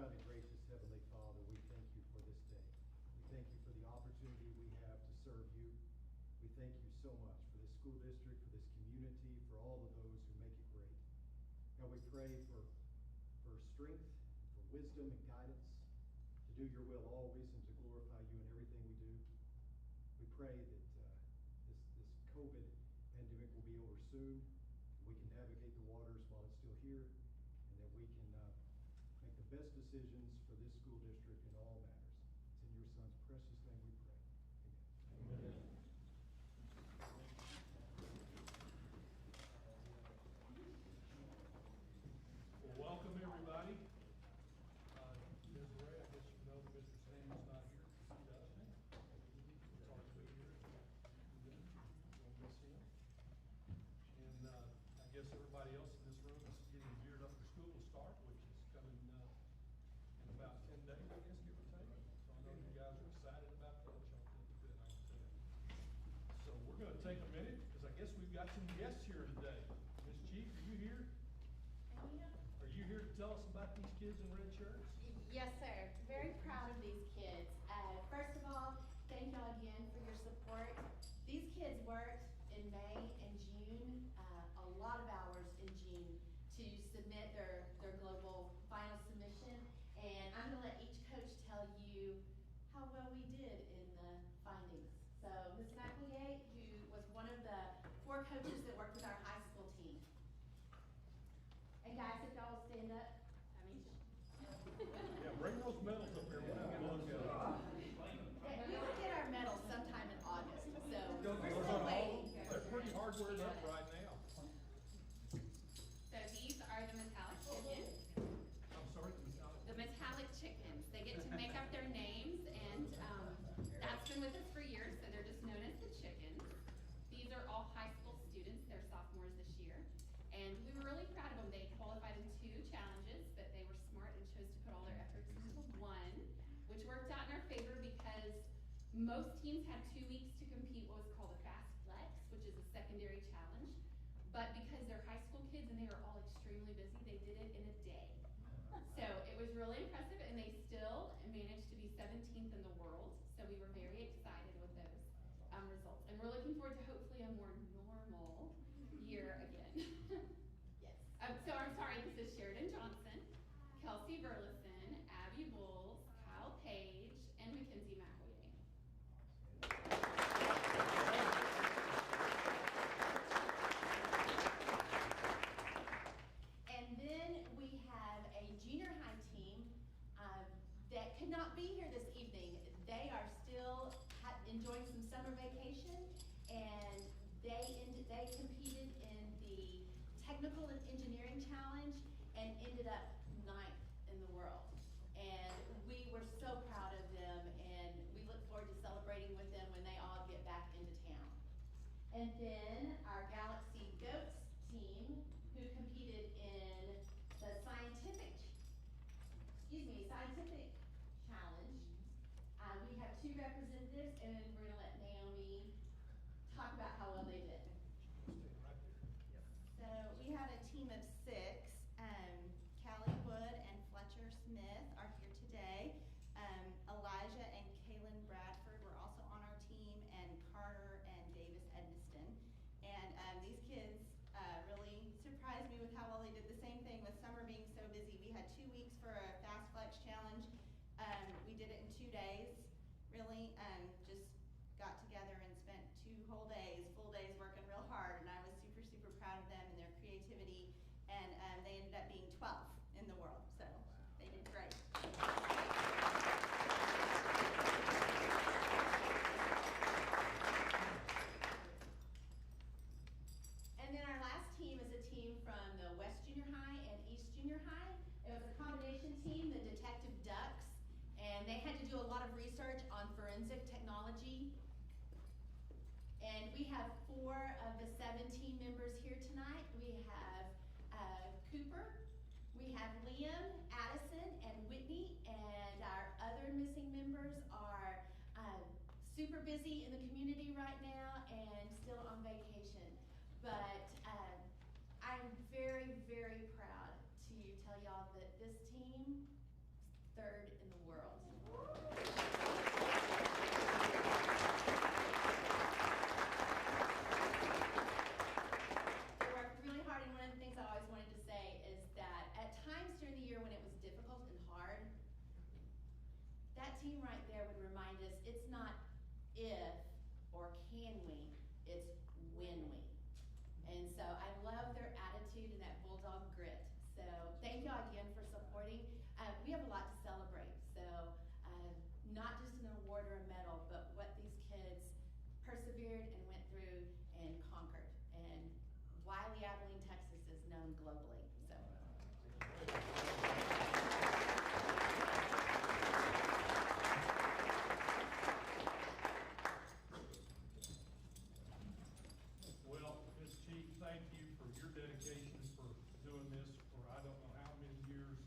kind and gracious Heavenly Father, we thank you for this day. We thank you for the opportunity we have to serve you. We thank you so much for this school district, for this community, for all of those who make it great. God, we pray for strength, for wisdom and guidance, to do your will always and to glorify you in everything we do. We pray that this COVID pandemic will be over soon. We can navigate the waters while it's still here, and that we can make the best decisions for this school district in all matters. It's in your Son's precious name we pray. Amen. Amen. Well, welcome everybody. Ms. Ray, I guess you know that Mr. Sam is not here to see us. It's hard to be here. We'll miss him. And I guess everybody else in this room is getting geared up for school to start, which is coming in about 10 days, I guess, give or take. So I know you guys are excited about that, which I think is good. I can tell. So we're going to take a minute because I guess we've got some guests here today. Ms. Chief, are you here? Are you here to tell us about these kids in red shirts? Yes, sir. Very proud of these kids. First of all, thank y'all again for your support. These kids worked in May and June, a lot of hours in June to submit their global final submission. And I'm going to let each coach tell you how well we did in the findings. So Ms. McEllier, who was one of the 4 coaches that worked with our high school team. And guys, if y'all will stand up, Yeah, bring those medals up here. We'll get those yeah, we will get our medals sometime in August, so we're Those still are waiting. they're pretty hard wearing up right now. So these are the metallic chickens. I'm sorry, The metallic chickens. They get to make up their names, and that's been with us for years, so they're just known as the chickens. These are all high school students. They're sophomores this year. And we were really proud of them. They qualified in 2 challenges, but they were smart and chose to put all their efforts into one, which worked out in our favor because most teams had 2 weeks to compete what was called a fast flex, which is a secondary challenge. But because they're high school kids and they were all extremely busy, they did it in a day. So it was really impressive, and they still managed to be 17th in the world. So we were very excited with those results. And we're looking forward to hopefully a more normal year again. Yes. So I'm sorry, this is Sheridan Johnson, Kelsey Burleson, Abby Bowles, Kyle Page, and Mackenzie McEllier. And then we have a junior high team that could not be here this evening. They are still enjoying some summer vacation, and they competed in the technical and engineering challenge and ended up 9th in the world. And we were so proud of them, and we look forward to celebrating with them when they all get back into town. And then our Galaxy Goats team, who competed in the scientific challenge. We have 2 representatives, and we're going to let Naomi talk about how well they did. So we have a team of 6. Callie Wood and Fletcher Smith are here today. Elijah and Kaylin Bradford were also on our team, and Carter and Davis Edmiston. And these kids really surprised me with how well they did. The same thing with summer being so busy. We had 2 weeks for a Fast Flex Challenge. We did it in 2 days, really. Just got together and spent 2 whole days, full days working real hard. And I was super, super proud of them and their creativity. And they ended up being 12th in the world. So they did great. And then our last team is a team from the West Junior High and East Junior High. It was a combination team, the Detective Ducks, and they had to do a lot of research on forensic technology. And we have 4 of the 7 team members here tonight. We have Cooper, we have Liam, Addison, and Whitney, and our other missing members are super busy in the community right now and still on vacation. But I'm very, very proud to tell y'all that this team team right there would remind us, it's not if or can we, it's when we. And so I love their attitude and that bulldog grit. So thank y'all again for supporting. We have a lot to celebrate. So not just an award or a medal, but what these kids persevered and went through and conquered. And Wylie, Abilene, Texas is known globally. So. Well, Ms. Chief, thank you for your dedication for doing this for I don't know how many years,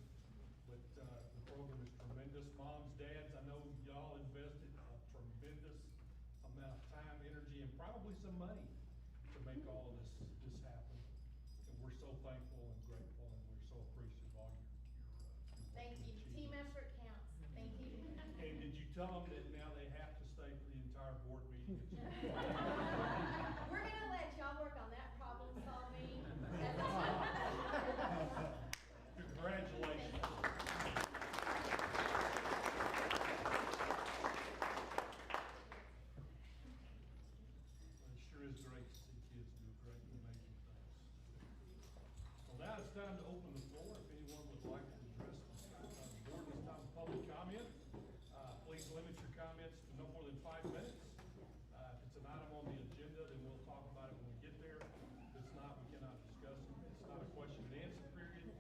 but the program is tremendous. Moms, dads, I know y'all invested a tremendous amount of time, energy, and probably some money to make all of this happen. And we're so thankful and grateful, and we're so appreciative of all your Thank you. Team achievements. effort counts. Thank you. And did you tell them that now they have to stay for the entire board meeting? We're gonna let y'all work on that problem solving. Congratulations. It sure is great to see kids do great and amazing things. Well, now it's time to open the floor. If anyone would like to address the board this time of public comment, please limit your comments to no more than 5 minutes. If it's an item on the agenda, then we'll talk about it when we get there. If it's not, we cannot discuss it. It's not a question and answer period.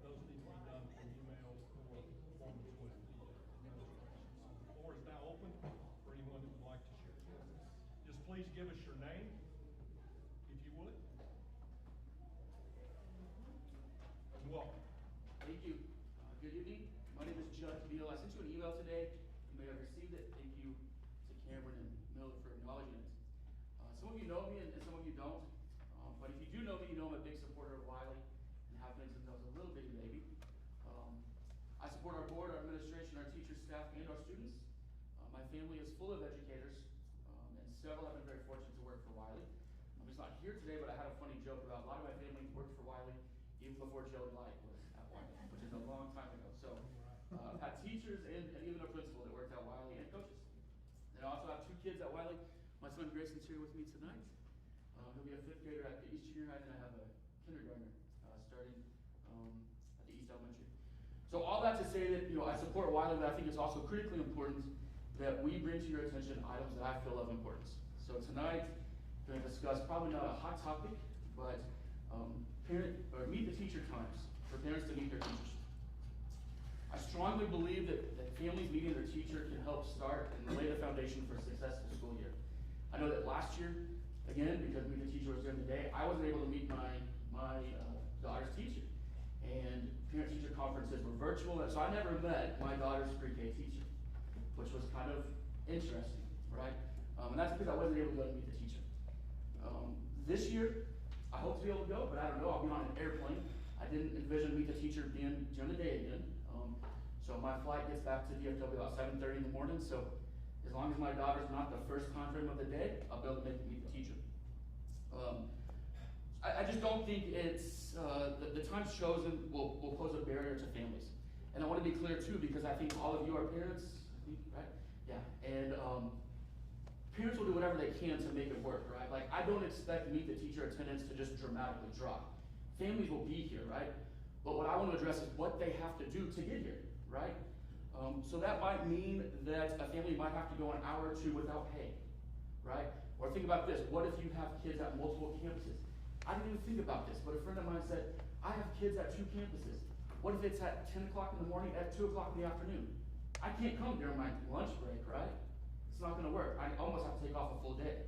Those need to be done through email or performance with the administration. So the floor is now open for anyone that would like to share. Just please give us your name, if you would. And welcome. Thank you. Good evening. My name is Judd Beal. I sent you an email today. You may have received it. Thank you to Cameron and Miller for acknowledging it. Some of you know me and some of you don't. But if you do know me, you know I'm a big supporter of Wylie and have been since I was a little bitty baby. I support our board, our administration, our teachers, staff, and our students. My family is full of educators, and several have been very fortunate to work for Wylie. He's not here today, but I had a funny joke about a lot of my family worked for Wylie even before Joe Light was at Wylie, which is a long time ago. So I've had teachers and even a principal that worked at Wylie and coaches. And I also have 2 kids at Wylie. My son Grayson's here with me tonight. He'll be a 5th grader at the East Junior High, and I have a kindergartner starting at the East Elementary. So all that to say that I support Wylie, but I think it's also critically important that we bring to your attention items that I feel of importance. So tonight, we're going to discuss probably not a hot topic, but meet the teacher times for parents to meet their teachers. I strongly believe that families meeting their teacher can help start and lay the foundation for a successful school year. I know that last year, again, because Meet the Teacher was during the day, I wasn't able to meet my daughter's teacher. And parent-teacher conferences were virtual, and so I never met my daughter's pre-K teacher, which was kind of interesting, right? And that's because I wasn't able to go to meet the teacher. This year, I hope to be able to go, but I don't know. I'll be on an airplane. I didn't envision Meet the Teacher being during the day again. So my flight gets back to DFW about 7:30 in the morning. So as long as my daughter's not the first time frame of the day, I'll be able to meet the teacher. I just don't think it's the times chosen will pose a barrier to families. And I want to be clear too, because I think all of you are parents, right? Yeah. And parents will do whatever they can to make it work, right? Like, I don't expect Meet the Teacher attendance to just dramatically drop. Families will be here, right? But what I want to address is what they have to do to get here, right? So that might mean that a family might have to go an hour or 2 without pay, right? Or think about this, what if you have kids at multiple campuses? I didn't even think about this, but a friend of mine said, I have kids at 2 campuses. What if it's at 10 o'clock in the morning, at 2 o'clock in the afternoon? I can't come during my lunch break, right? It's not gonna work. I almost have to take off a full day.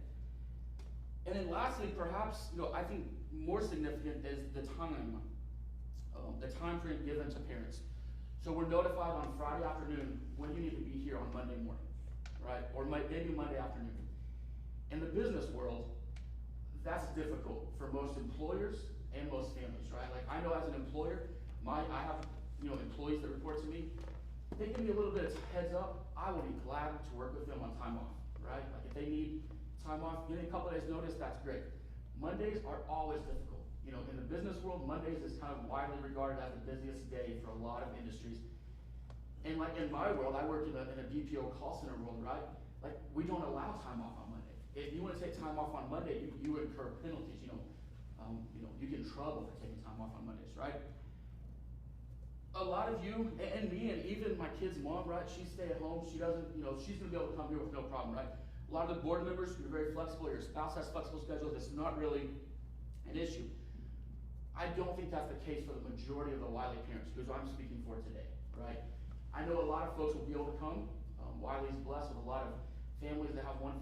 And then lastly, perhaps, I think more significant is the time frame given to parents. So we're notified on Friday afternoon when you need to be here on Monday morning, right? Or maybe Monday afternoon. In the business world, that's difficult for most employers and most families, right? Like, I know as an employer, I have employees that report to me. If they give me a little bit of heads up, I will be glad to work with them on time off, right? Like, if they need time off, getting a couple of days notice, that's great. Mondays are always difficult. In the business world, Mondays is kind of widely regarded as the busiest day for a lot of industries. And like in my world, I work in a BPO call center world, right? Like we don't allow time off on Monday. If you want to take time off on Monday, you incur penalties. You get in trouble for taking time off on Mondays, right? A lot of you and me and even my kid's mom, right? She stay at home. She doesn't, she's gonna be able to come here with no problem, right? A lot of the board members, you're very flexible. Your spouse has flexible schedules. It's not really an issue. I don't think that's the case for the majority of the Wylie parents, who I'm speaking for today, right? I know a lot of folks will be able to come. Wylie's blessed with a lot of families that have one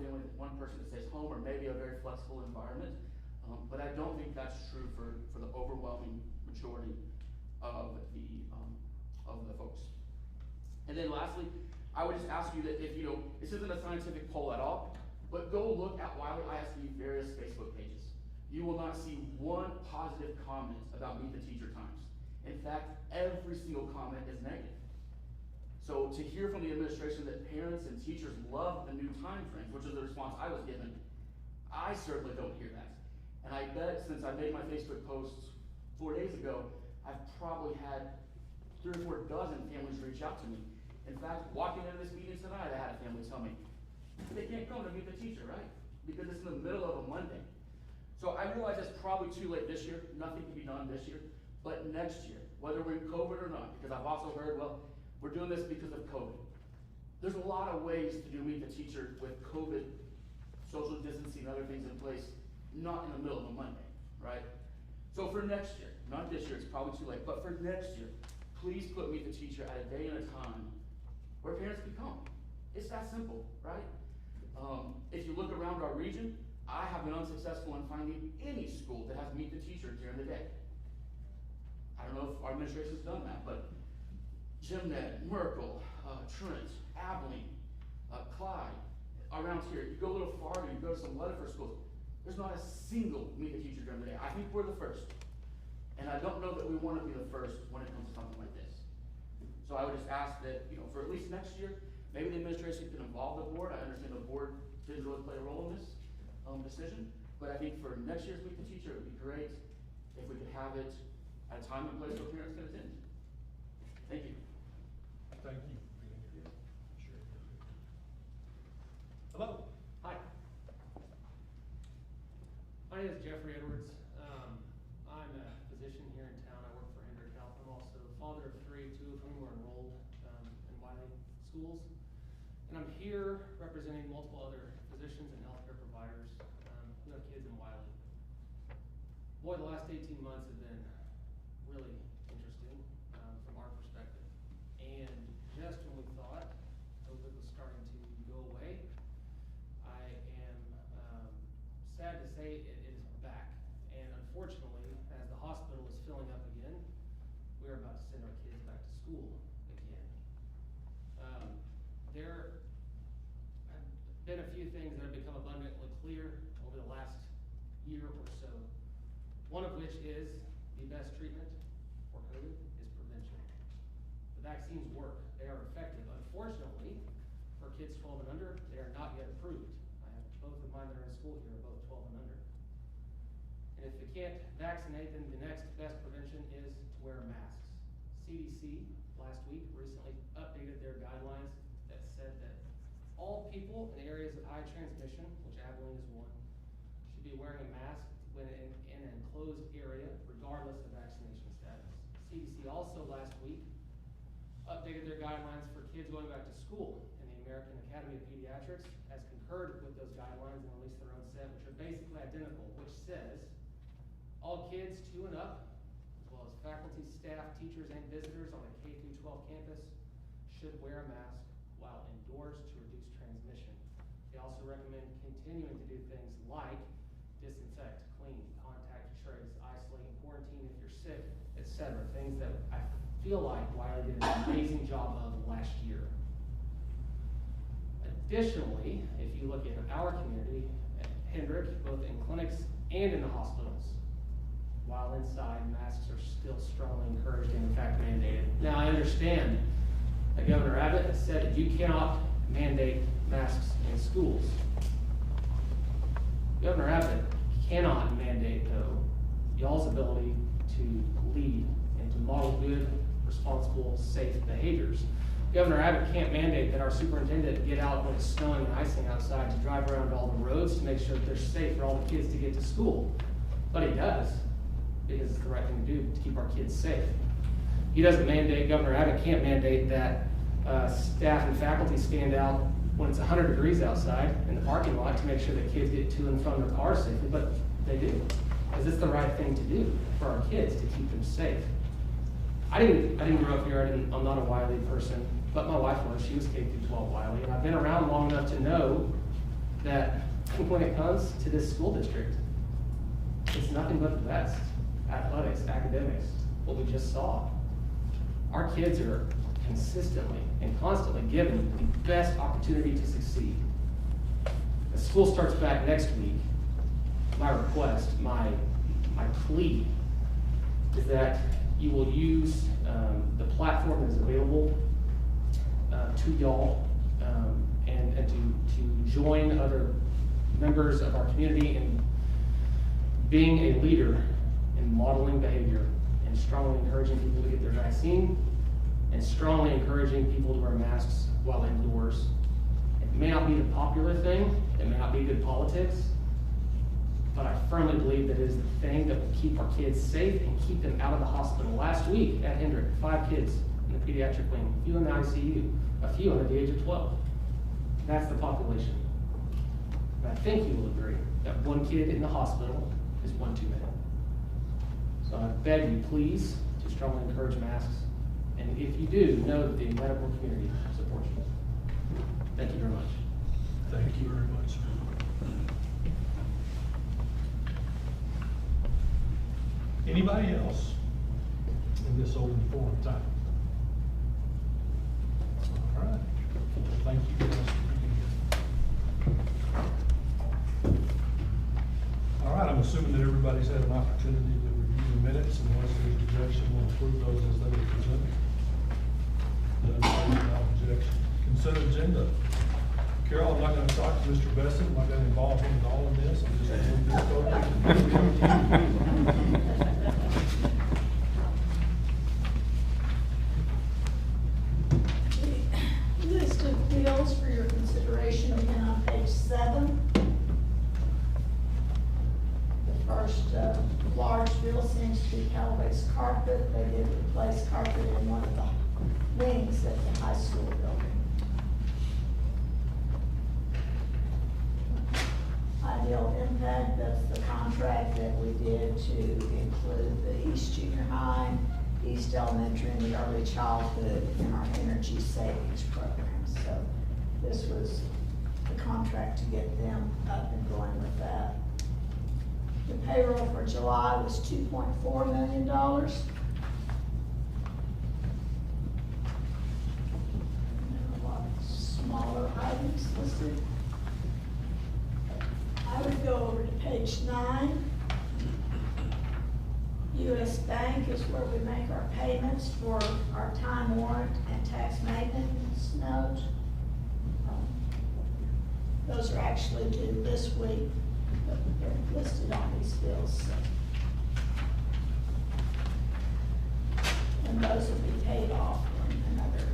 person that stays home, or maybe a very flexible environment. But I don't think that's true for the overwhelming majority of the folks. And then lastly, I would just ask you that if this isn't a scientific poll at all, but go look at Wylie ISD various Facebook pages. You will not see one positive comment about Meet the Teacher times. In fact, every single comment is negative. So to hear from the administration that parents and teachers love the new time frames, which is the response I was given, I certainly don't hear that. And I bet since I made my Facebook posts 4 days ago, I've probably had 3 or 4 dozen families reach out to me. In fact, walking into this meeting tonight, I had a family tell me, they can't come to Meet the Teacher, right? Because it's in the middle of a Monday. So I realize it's probably too late this year. Nothing can be done this year. But next year, whether we're in COVID or not, because I've also heard, well, we're doing this because of COVID. There's a lot of ways to do Meet the Teacher with COVID, social distancing, and other things in place, not in the middle of a Monday, right? So for next year, not this year, it's probably too late, but for next year, please put Meet the Teacher at a day and a time where parents can come. It's that simple, right? If you look around our region, I have been unsuccessful in finding any school that has Meet the Teacher during the day. I don't know if our administration's done that, but Jimnet, Merkel, Trent, Abilene, Clyde, around here, you go a little farther, you go to some Weatherford schools, there's not a single Meet the Teacher during the day. I think we're the first. And I don't know that we want to be the first when it comes to something like this. So I would just ask that, for at least next year, maybe the administration can involve the board. I understand the board didn't really play a role in this decision, but I think for next year's Meet the Teacher, it would be great if we could have it at a time and place where parents can attend. Thank you. Thank you for being here. Sure. Hello. Hi. My name is Jeffrey Edwards. I'm a physician here in town. I work for Handbook. I'm also the father of 3, 2 of whom were enrolled in Wylie schools. And I'm here representing multiple other physicians and healthcare providers who have kids in Wylie. Boy, the last 18 months have been really interesting from our perspective. And just when we thought COVID was starting to go away, I am sad to say it is back. And unfortunately, as the hospital is filling up again, we're about to send our kids back to school again. There have been a few things that have become abundantly clear over the last year or so. One of which is the best treatment for COVID is prevention. The vaccines work. They are effective. Unfortunately, for kids 12 and under, they are not yet approved. I have both of mine that are in school here are both 12 and under. And if you can't vaccinate, then the next best prevention is to wear masks. CDC last week recently updated their guidelines that said that all people in areas of high transmission, which Abilene is one, should be wearing a mask when in an enclosed area, regardless of vaccination status. CDC also last week updated their guidelines for kids going back to school, and the American Academy of Pediatrics has concurred with those guidelines and released their own set, which are basically identical, which says all kids 2 and up, as well as faculty, staff, teachers, and visitors on a K-12 campus should wear a mask while indoors to reduce transmission. They also recommend continuing to do things like disinfect, clean, contact trace, isolate, and quarantine if you're sick, etc. Things that I feel like Wylie did an amazing job of last year. Additionally, if you look at our community at Hendrick, both in clinics and in the hospitals, while inside, masks are still strongly encouraged and in fact mandated. Now I understand that Governor Abbott has said that you cannot mandate masks in schools. Governor Abbott cannot mandate, though, y'all's ability to lead and to model good, responsible, safe behaviors. Governor Abbott can't mandate that our superintendent get out when it's snowing and icing outside to drive around all the roads to make sure that they're safe for all the kids to get to school. But he does, because it's the right thing to do to keep our kids safe. He doesn't mandate, Governor Abbott can't mandate that staff and faculty stand out when it's 100 degrees outside in the parking lot to make sure that kids get to and from their cars safely, but they do. Because it's the right thing to do for our kids to keep them safe. I didn't grow up here, I'm not a Wylie person, but my wife was. She was K-12 Wylie, and I've been around long enough to know that when it comes to this school district, it's nothing but the best. Athletics, academics, what we just saw. Our kids are consistently and constantly given the best opportunity to succeed. As school starts back next week, my request, my plea is that you will use the platform that is available to y'all and to join other members of our community in being a leader in modeling behavior and strongly encouraging people to get their vaccine and strongly encouraging people to wear masks while indoors. It may not be the popular thing, it may not be good politics, but I firmly believe that it is the thing that will keep our kids safe and keep them out of the hospital. Last week at Hendrick, 5 kids in the pediatric wing, a few in the ICU, a few under the age of 12. That's the population. And I think you will agree that 1 kid in the hospital is 1 too many. So I beg you, please, to strongly encourage masks. And if you do, know that the medical community supports you. Thank you very much. Thank you very much. Anybody else in this open forum time? All right. Well, thank you guys for being here. All right, I'm assuming that everybody's had an opportunity to review the minutes, and unless there's objection, we'll approve those as they were presented. Without objection. Consent agenda. Carol, I'm not gonna talk to Mr. Besson, I'm not gonna involve him in all of this, I'm just gonna move this forward. The list of bills for your consideration again on page 7. The first large bill seems to be Callaway's carpet. They did replace carpet in one of the wings at the high school building. Ideal Impact, that's the contract that we did to include the East Junior High, East Elementary, and the early childhood in our energy savings program. So this was the contract to get them up and going with that. The payroll for July was $2.4 million. A lot of smaller items listed. I would go over to page 9. U.S. Bank is where we make our payments for our time warrant and tax maintenance note. Those are actually due this week, but they're listed on these bills. So. And those will be paid off in another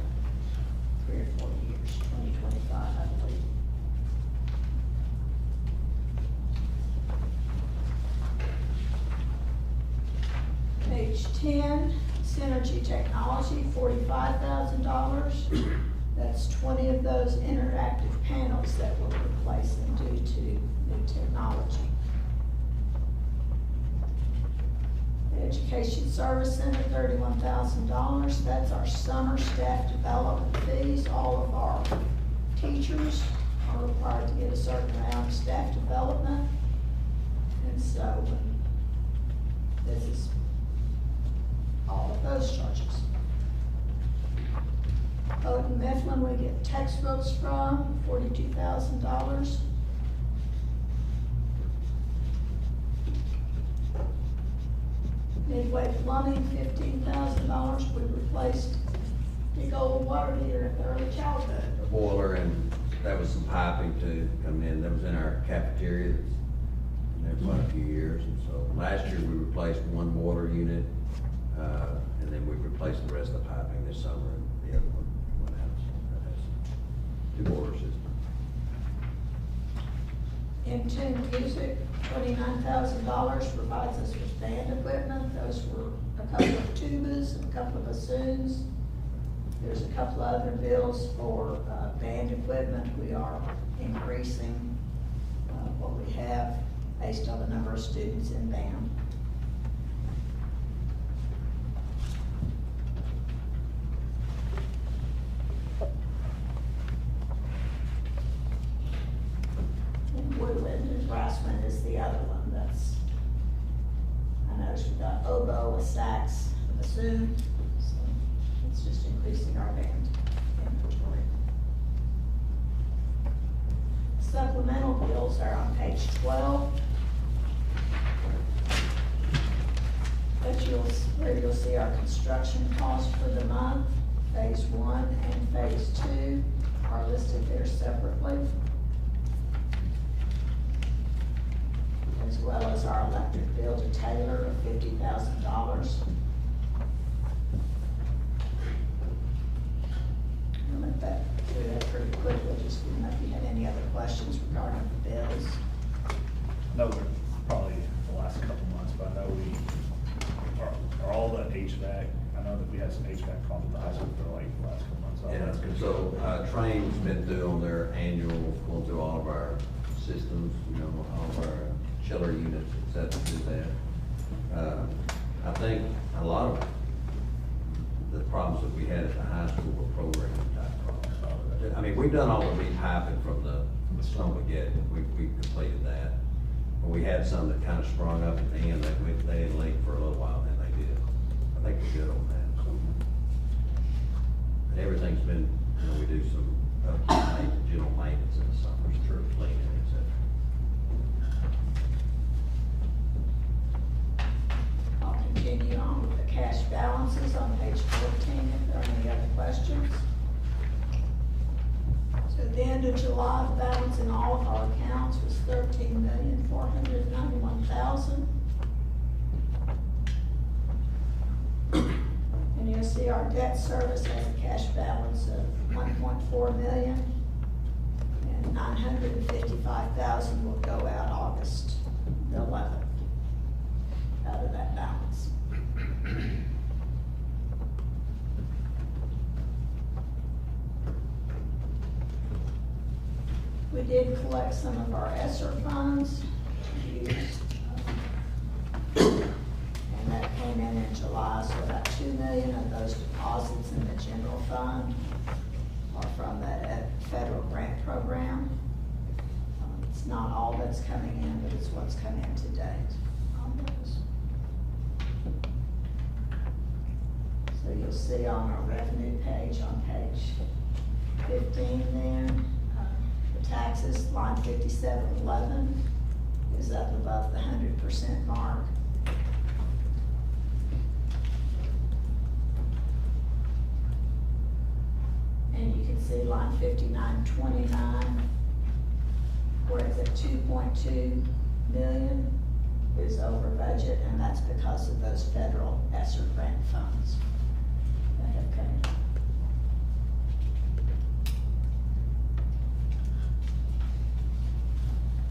3 or 4 years, 2025, I believe. Page 10, Synergy Technology, $45,000. That's 20 of those interactive panels that we're replacing due to new technology. The Education Service Center, $31,000. That's our summer staff development fees. All of our teachers are required to get a certain amount of staff development. And so this is all of those charges. Houghton Mifflin, we get textbooks from, $42,000. Midway Plumbing, $15,000. We replaced big old water heater at the early childhood. A boiler, and that was some piping to come in, that was in our cafeteria, that's been there quite a few years, and so last year we replaced 1 water unit, and then we replaced the rest of the piping this summer, and the other one went out. two-order system. In tune music, $29,000 provides us with band equipment. Those were a couple of tubas and a couple of bassoons. There's a couple of other bills for band equipment. We are increasing what we have based on the number of students in band. And woodwind and brasswind is the other one. That's, I noticed we got oboe, a sax, a bassoon, so it's just increasing our band inventory. Supplemental bills are on page 12. Where you'll see our construction costs for the month, phase 1 and phase 2 are listed there separately. As well as our electric bill to Taylor of $50,000. I'll let that do that pretty quickly, just didn't know if you had any other questions regarding the bills. No, we're probably the last couple months, but I know are all the HVAC, I know that we had some HVAC problems at the high school for like the last couple months. Yeah, That's good. so, Train's been through on their annual, going through all of our systems, you know, all of our chiller units, et cetera, do that. I think a lot of the problems that we had at the high school were programming type problems. I mean, we've done all the repiping from the Snowmageddon, we completed that. But we had some that kind of sprung up at the end, that they didn't leak for a little while, and then they did. I think we're good on that, so. And everything's been, you know, we do some general maintenance in the summers, cleaning, et cetera. I'll continue on with the cash balances on page 14 if there are any other questions. So at the end of July, the balance in all of our accounts was $13,491,000. And you'll see our debt service has a cash balance of $1.4 million. And $955,000 will go out August the 11th out of that balance. We did collect some of our ESSER funds, used, and that came in July, so about $2 million of those deposits in the general fund are from that federal grant program. It's not all that's coming in, but it's what's come in to date on those. So you'll see on our revenue page, on page 15 there, taxes, line 5711 is up above the 100% mark. And you can see line 5929, where it's at 2.2 million is over budget, and that's because of those federal ESSER grant funds that have come in.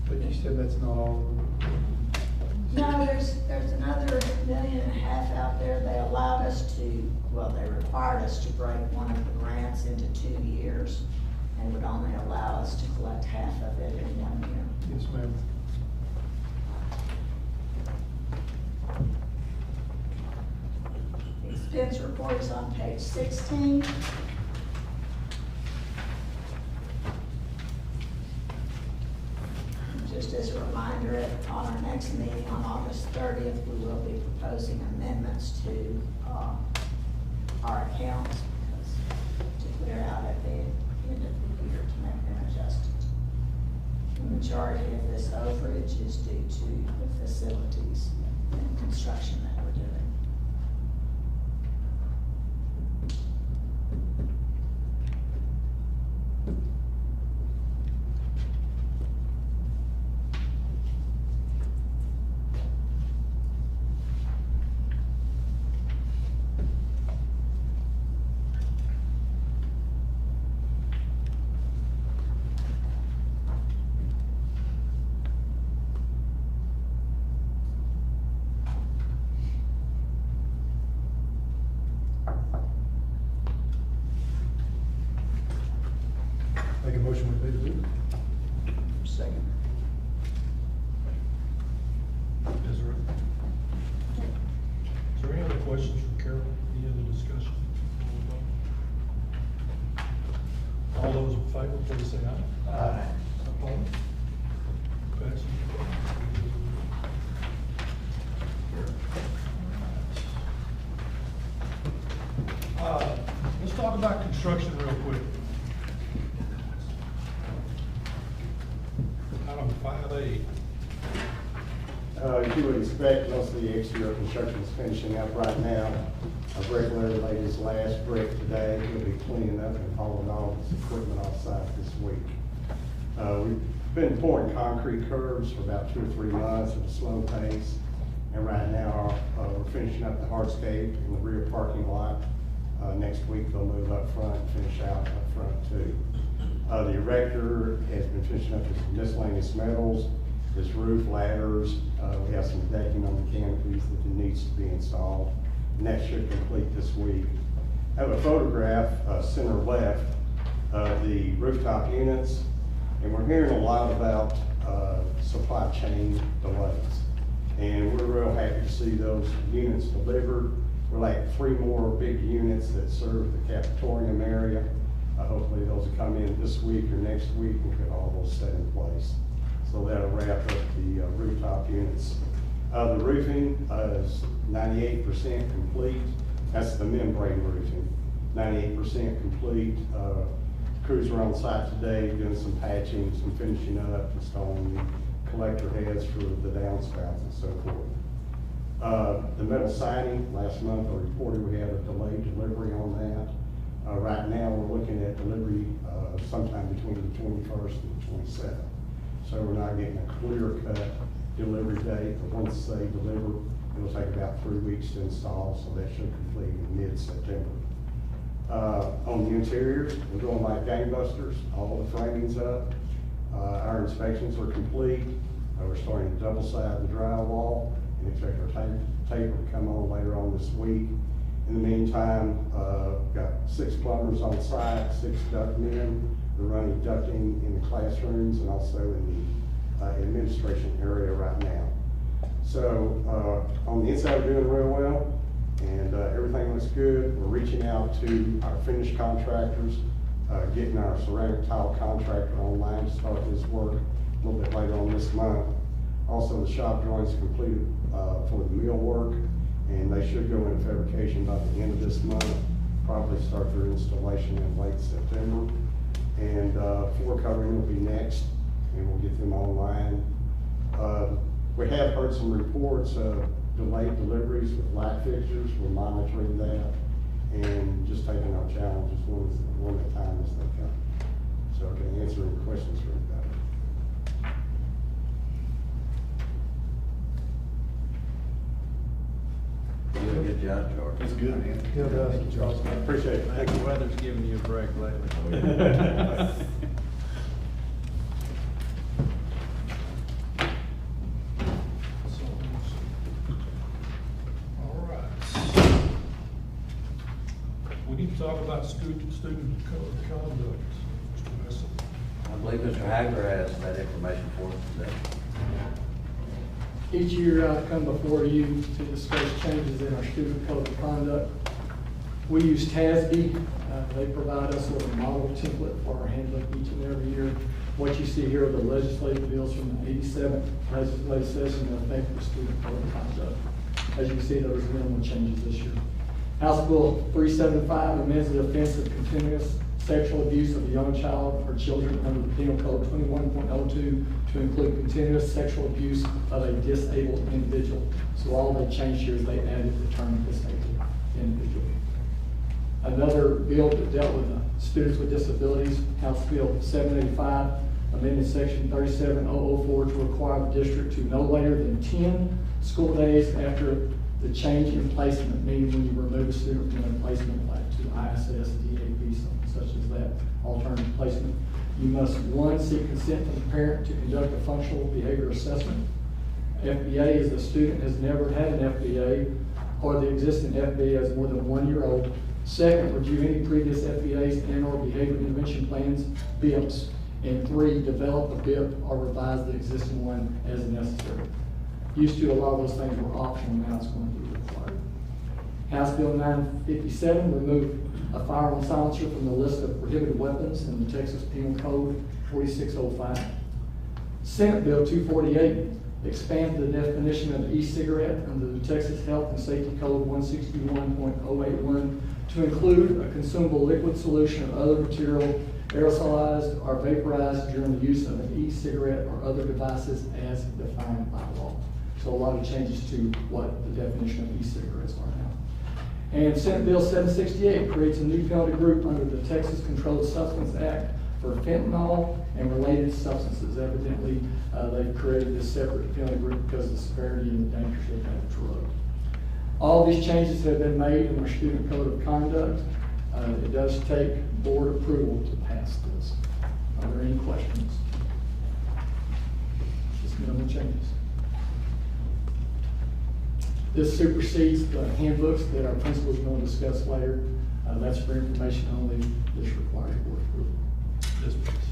But you said that's not all of them? No, there's another $1.5 million out there. They allowed us to, well, they required us to break one of the grants into 2 years and would only allow us to collect half of it in 1 year. Yes, ma'am. Expense report is on page 16. Just as a reminder, on our next meeting on August 30th, we will be proposing amendments to our accounts to clear out at the end of the year to make them adjusted. The majority of this overage is due to the facilities and construction that we're doing. Make a motion we pay the bill. Second. Desiree? Is there any other questions for Carol? Any other discussion? All those in favor, please say aye. Aye. Opposed? Passes. Let's talk about construction real quick. Item 5A. As you would expect, most of the exterior construction is finishing up right now. Bricklayer laid his last brick today. He'll be cleaning up and hauling all his equipment off site this week. We've been pouring concrete curbs for about 2 or 3 months at a slow pace. And right now, we're finishing up the hardscape in the rear parking lot. Next week, they'll move up front and finish out up front too. The erector has been finishing up his miscellaneous metals, his roof ladders. We have some decking on the canopies that needs to be installed. And that should complete this week. I have a photograph, center left, of the rooftop units. And we're hearing a lot about supply chain delays. And we're real happy to see those units delivered. We're like 3 more big units that serve the cafetorium area. Hopefully those will come in this week or next week and get all those set in place. So that'll wrap up the rooftop units. The roofing is 98% complete. That's the membrane roofing. 98% complete. Crews are on site today doing some patching, some finishing up, installing the collector heads for the downspouts and so forth. The metal siding, last month I reported we had a delayed delivery on that. Right now we're looking at delivery sometime between the 21st and the 27th. So we're not getting a clear cut delivery date, but once they deliver, it'll take about 3 weeks to install, so that should complete in mid-September. On the interiors, we're going like gangbusters, all the framing's up. Our inspections are complete. We're starting to double side the drywall and expect our taper to come on later on this week. In the meantime, got 6 plumbers on site, 6 duct men. We're running ducting in the classrooms and also in the administration area right now. So on the inside, we're doing real well, and everything looks good. We're reaching out to our finished contractors, getting our ceramic tile contractor online to start his work a little bit later on this month. Also, the shop drawings completed for the mill work, and they should go into fabrication by the end of this month, probably start their installation in late September. And floor covering will be next, and we'll get them online. We have heard some reports of delayed deliveries with light fixtures. We're monitoring that and just taking our challenges one at a time as they come. So I can answer any questions for anybody. You did a good job, George. That's good, man. Good, Thank you, Charles. I appreciate it. Thank you. The weather's giving you a break lately. All right. We need to talk about student conduct, Mr. Messi. I believe Mr. Hagler has that information for us today. Each year I come before you to discuss changes in our student code of conduct. We use TASB. They provide us with a model template for our handbook each and every year. What you see here are the legislative bills from the 87th legislative session that affect the student code of conduct. As you can see, there was minimal changes this year. House Bill 375 amends the offense of continuous sexual abuse of a young child or children under the Penal Code 21.02 to include continuous sexual abuse of a disabled individual. So all they changed here is they added the term disabled individual. Another bill that dealt with students with disabilities, House Bill 785, amended section 37004 to require the district to no later than 10 school days after the change in placement, meaning when you remove a student from their placement, like to ISS, DAP, something such as that, alternative placement. You must, 1, seek consent from the parent to conduct a functional behavior assessment. FBA is the student has never had an FBA or the existing FBA is more than 1 year old. Second, review any previous FBAs and/or behavior intervention plans, BIPs. And 3, develop a BIP or revise the existing one as necessary. Used to, a lot of those things were optional, now it's going to be required. House Bill 957, remove a firearm silencer from the list of prohibited weapons in the Texas Penal Code 4605. Senate Bill 248, expand the definition of e-cigarette under the Texas Health and Safety Code 161.081 to include a consumable liquid solution or other material aerosolized or vaporized during the use of an e-cigarette or other devices as defined by law. So a lot of changes to what the definition of e-cigarettes are now. And Senate Bill 768 creates a new penalty group under the Texas Controlled Substance Act for fentanyl and related substances. Evidently, they've created this separate penalty group because of the severity and the dangers of that drug. All these changes have been made in our student code of conduct. It does take board approval to pass this. Are there any questions? Just minimal changes. This supersedes the handbooks that our principal is going to discuss later. That's for information only. This requires board approval. Yes, please.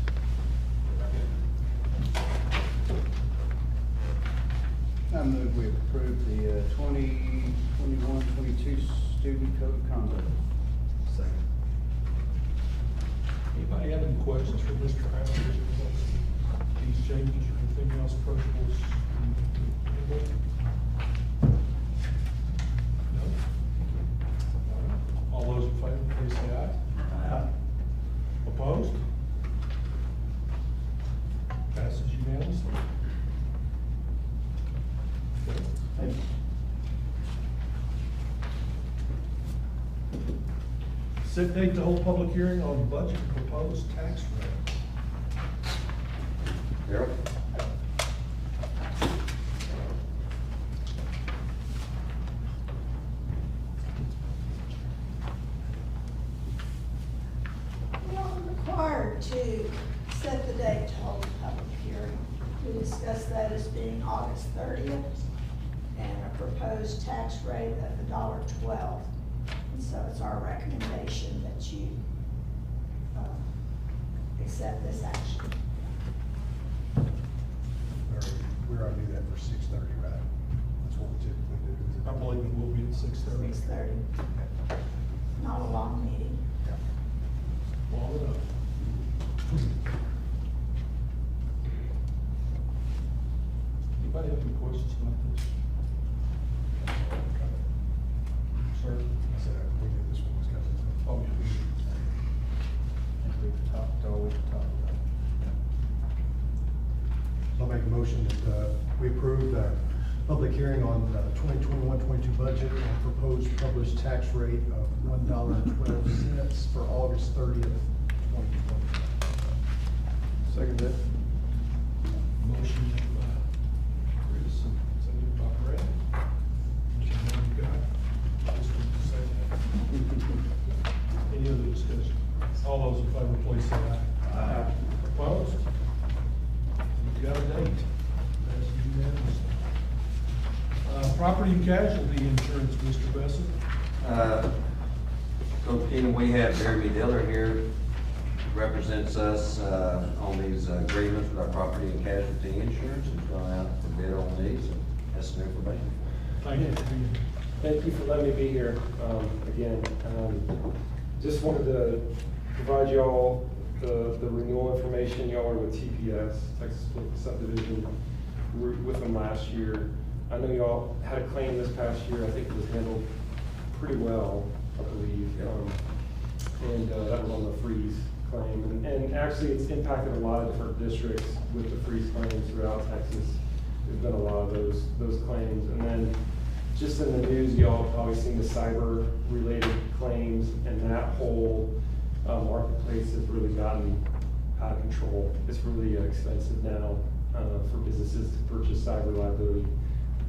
I move we approve the 2021-22 student code of conduct. Second. Anybody have any questions for Mr. Howard? These changes or anything else approachable? No? All those in favor, please say aye. Aye. Opposed? Passes unanimously. Okay. Thank you. Set date to hold public hearing on budget proposed tax rate. Harold? We are required to set the date to hold a public hearing. We discussed that as being August 30th and a proposed tax rate of $1.12. And so it's our recommendation that you accept this action. We already do that for 6:30, right? That's what we typically do. I believe it will be at 6:30. 6:30. Not a long meeting. Long enough. Anybody have any questions about this? Sir? I said, we knew this one was coming. Oh, yeah. We've talked all we've talked about. I'll make a motion that we approve the public hearing on the 2021-22 budget and proposed published tax rate of $1.12 for August 30th, 2020. Second that. Motion by Chris, seconded by Brad. Which one you got? Just want to say that. Any other discussion? All those in favor, please say aye. Aye. Opposed? You got a date. Passes unanimously. Property and casualty insurance, Mr. Bessel. Coach Keenan, we have Jeremy Diller here, represents us, on these agreements with our property and casualty insurance. He's gone out for bid on these, and has some information. Thank you for being here. Thank you for letting me be here, again. Just wanted to provide y'all the renewal information. Y'all are with TPS, Texas Political Subdivision, we were with them last year. I know y'all had a claim this past year. I think it was handled pretty well, I believe. And that was on the freeze claim. And actually, it's impacted a lot of different districts with the freeze claims throughout Texas. There's been a lot of those claims. And then just in the news, y'all have probably seen the cyber-related claims, and that whole marketplace has really gotten out of control. It's really expensive now for businesses to purchase cyber liability.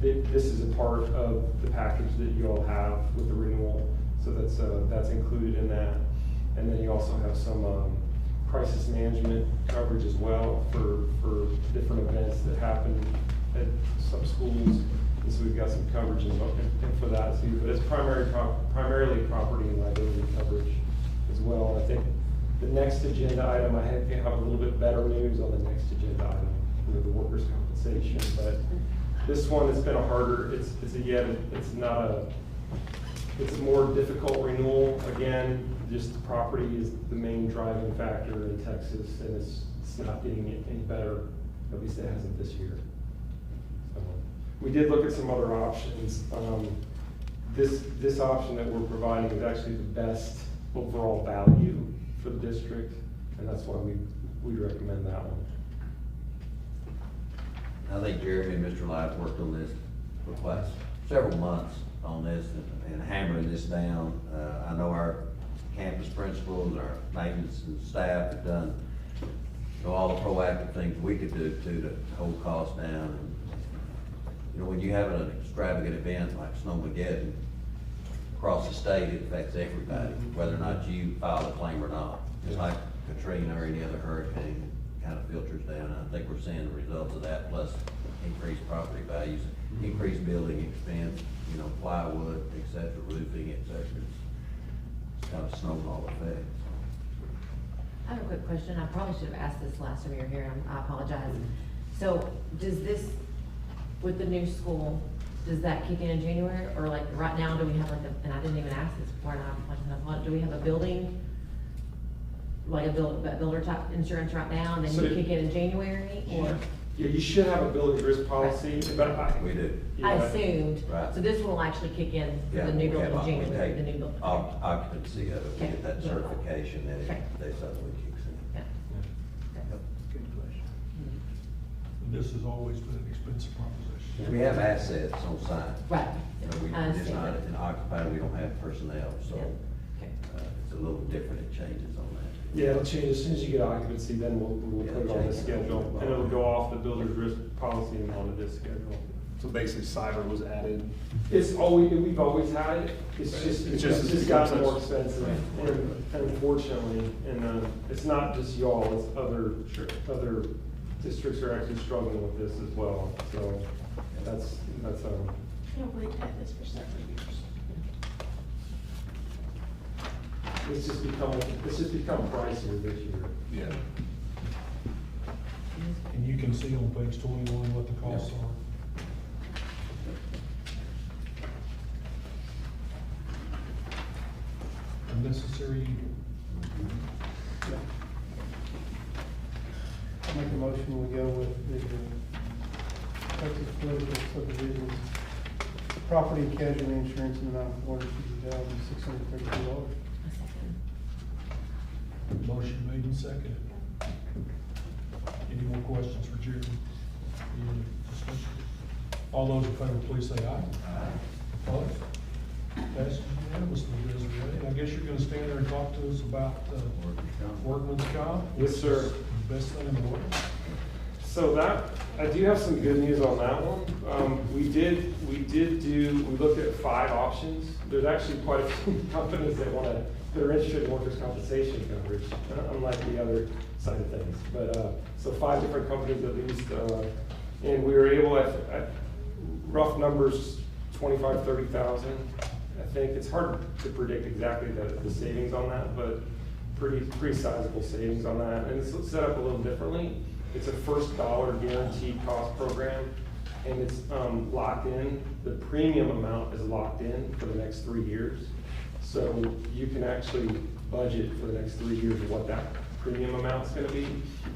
This is a part of the package that you all have with the renewal, so that's included in that. And then you also have some crisis management coverage as well for different events that happen at some schools. And so we've got some coverage and for that too, but it's primarily property and liability coverage as well. And I think the next agenda item, I have a little bit better news on the next agenda item, the workers' compensation. But this one has been it's a more difficult renewal. Again, just the property is the main driving factor in Texas, and it's not getting any better, at least it hasn't this year. So, we did look at some other options. This option that we're providing is actually the best overall value for the district, and that's why we recommend that one. I think Jeremy and Mr. Light worked on this for quite several months on this and hammering this down. I know our campus principals, our maintenance and staff have done, all the proactive things we could do to hold costs down. And, when you have an extravagant event like Snowmageddon across the state, it affects everybody, whether or not you file a claim or not. Just like Katrina or any other hurricane, kind of filters down. I think we're seeing the results of that, plus increased property values, increased building expense, plywood, et cetera, roofing, et cetera. It's got a snowball effect. I have a quick question. I probably should have asked this last time you were here. I apologize. So does this, with the new school, does that kick in January? Or like right now, do we have and I didn't even ask this before, and do we have a building, like a builder type insurance right now, and then you kick in January? Or? Yeah, you should have a building risk policy, but we do. I assumed. Right. So this will actually kick in for the new building in January, the new building. Occupancy of it, we get that Okay. certification that they suddenly kicks in. Yeah. Good question. This has always been an expensive proposition. We have assets on site. Right. We're I just not understand. occupied, we don't have personnel, so Okay. It's a little different, it changes on that. yeah, it'll change as soon as you get occupancy, then we'll put it on the schedule, and it'll go off the builder's risk policy and onto this schedule. So basically, cyber was added. We've always had it, it's just gotten more expensive, and unfortunately, and, it's not just y'all, it's other districts are actually struggling with this as well, so that's. We've had this for several years. It's just become pricier this year. Yeah. And you can see on page 21 what the costs are. Unnecessary evil. I make a motion, we go with the Texas Political Subdivisions property and casualty insurance in the amount of $450,632. Motion made and seconded. Any more questions for Jeremy? Any other discussion? All those in favor, please say aye. Aye. Opposed? Passes unanimously, Desiree. I guess you're gonna stand there and talk to us about, workman's comp? Yes, sir. Best thing in the world. So I do have some good news on that one. We looked at 5 options. There's actually quite a few companies that are interested in workers' compensation coverage, unlike the other side of things. But, so 5 different companies at least, and we were able at rough numbers, 25,000, 30,000. I think it's hard to predict exactly the savings on that, but pretty sizable savings on that. And it's set up a little differently. It's a first dollar guaranteed cost program, and it's locked in. The premium amount is locked in for the next 3 years. So you can actually budget for the next 3 years of what that premium amount is gonna be.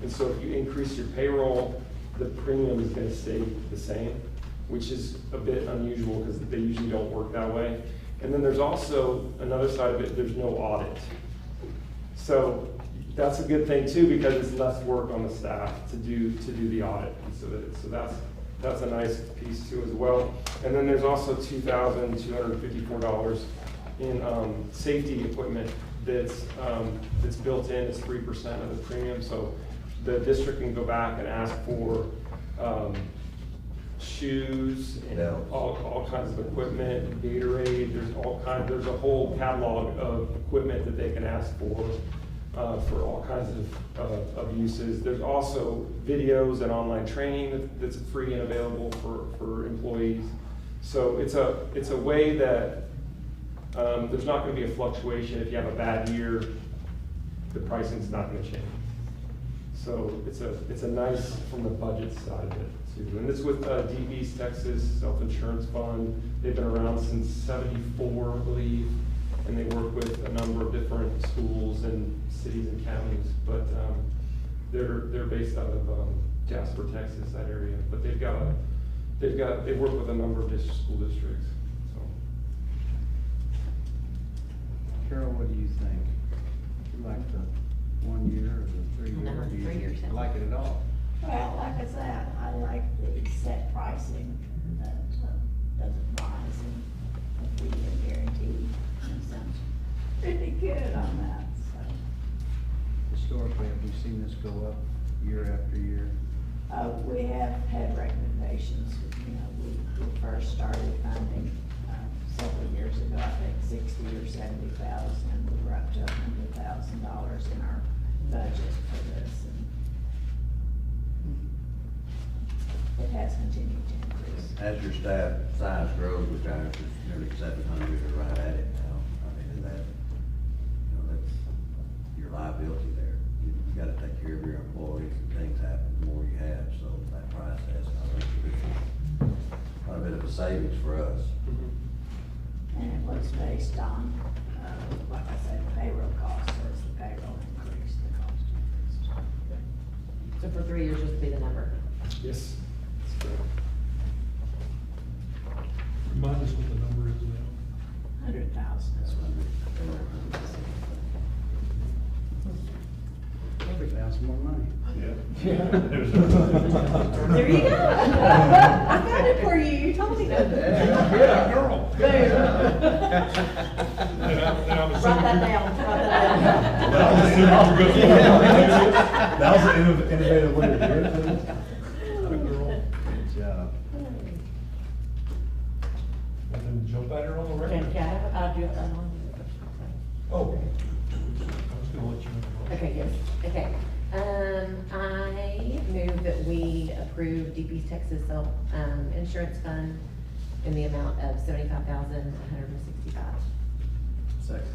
And so if you increase your payroll, the premium is gonna stay the same, which is a bit unusual because they usually don't work that way. And then there's also another side of it, there's no audit. So that's a good thing too, because it's less work on the staff to do the audit. So that's a nice piece too as well. And then there's also $2,254 in safety equipment that's built in. It's 3% of the premium. So the district can go back and ask for shoes and all kinds of equipment, Gatorade. There's a whole catalog of equipment that they can ask for all kinds of uses. There's also videos and online training that's free and available for employees. So it's a way that there's not going to be a fluctuation. If you have a bad year, the pricing's not going to change. So it's a nice from the budget side of it too. And it's with DB's Texas Self-Insurance Fund. They've been around since '74, I believe, and they work with a number of different schools and cities and counties. But they're based out of Jasper, Texas, that area. But they work with a number of school districts. So, Carol, what do you think? You like the 1 year or the 3 year? No, Or do you 3 years. like it at all? Well, like I said, I like the set pricing that doesn't rise and a 3-year guarantee. It sounds pretty good on that, so. Historically, have we seen this go up year after year? We have had recommendations, we first started funding, several years ago, I think 60 or 70,000. We were up to $100,000 in our budget for this, and it has continued to increase. As your staff size grows, which ours is nearly 700 or right at it now, I mean, that's your liability there. You've got to take care of your employees, and things happen, the more you have, so that process, I think, is quite a bit of a savings for us. And it was based on, like I said, payroll costs, so as the payroll increased, the cost increased. So for 3 years, just be the number. yes, that's correct. Remind us what the number is now. 100,000 is what Every thousand more money. Yeah. There you go. I got it for you, you told me that. Yeah, girl. Boom. And I'm Write assuming that you're- down, write Well, I'm assuming that you're good. That was an innovative way to do it. Good girl. Good job. And then jump at her on the record. Okay, I'll do it. Oh, I was gonna let you know. Okay, yes, okay. I move that we approve DP's Texas Self, Insurance Fund in the amount of $75,165. Second.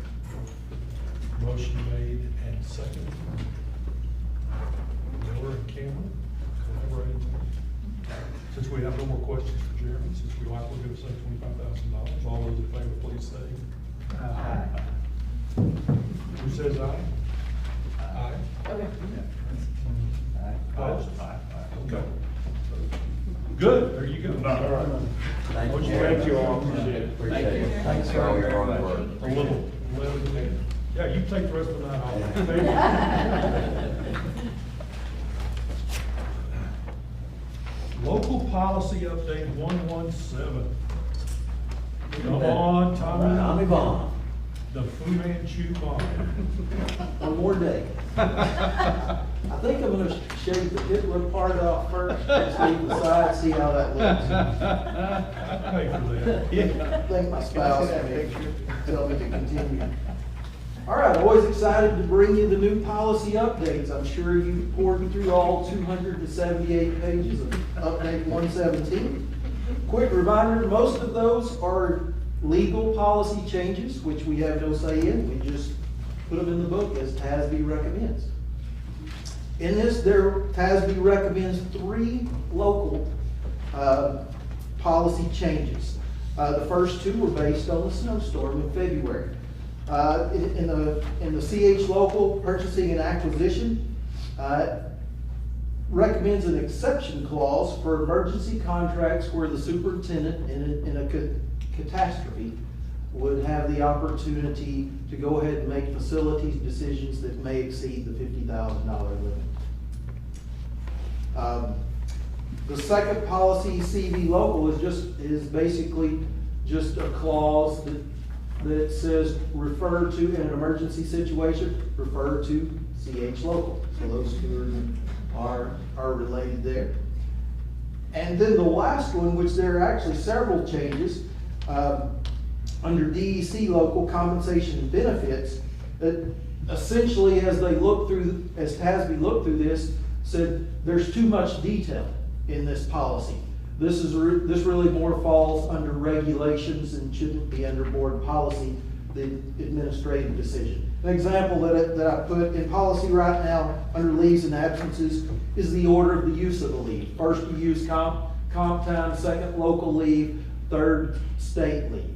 Motion made and seconded. Miller and Cameron collaborating. Since we have no more questions for Jeremy, since we like, we're gonna say $25,000. All those in favor, please say Aye. Who says aye? Aye. Okay. Opposed? Okay. Good, there you go. All right. Thank you. Thank you all, appreciate it. Appreciate it. Thanks for all your hard work. A little, yeah, you take the rest of the night off. Yeah. Thank you. Local policy update 117. Come on, Tommy Tommy. Bond. The Fu Manchu Bond. One more day. I think I'm gonna shave the Hitler part off first, just leave the side, see how that looks. I'd pay for that. I think my spouse may tell me to continue. All right, always excited to bring you the new policy updates. I'm sure you poured through all 278 pages of update 117. Quick reminder, most of those are legal policy changes, which we have no say in. We just put them in the book as TASB recommends. In this, TASB recommends 3 local policy changes. The first 2 were based on the snowstorm in February. In the CH local purchasing and acquisition, recommends an exception clause for emergency contracts where the superintendent in a catastrophe would have the opportunity to go ahead and make facilities decisions that may exceed the $50,000 limit. The second policy, CV local, is basically just a clause that says refer to, in an emergency situation, refer to CH local. So those 2 are related there. And then the last one, which there are actually several changes, under DEC local compensation and benefits, that essentially as TASB looked through this, said there's too much detail in this policy. this really more falls under regulations and shouldn't be under board policy, the administrative decision. An example that I put in policy right now under leaves and absences is the order of the use of the leave. First, you use comp time, second, local leave, third, state leave.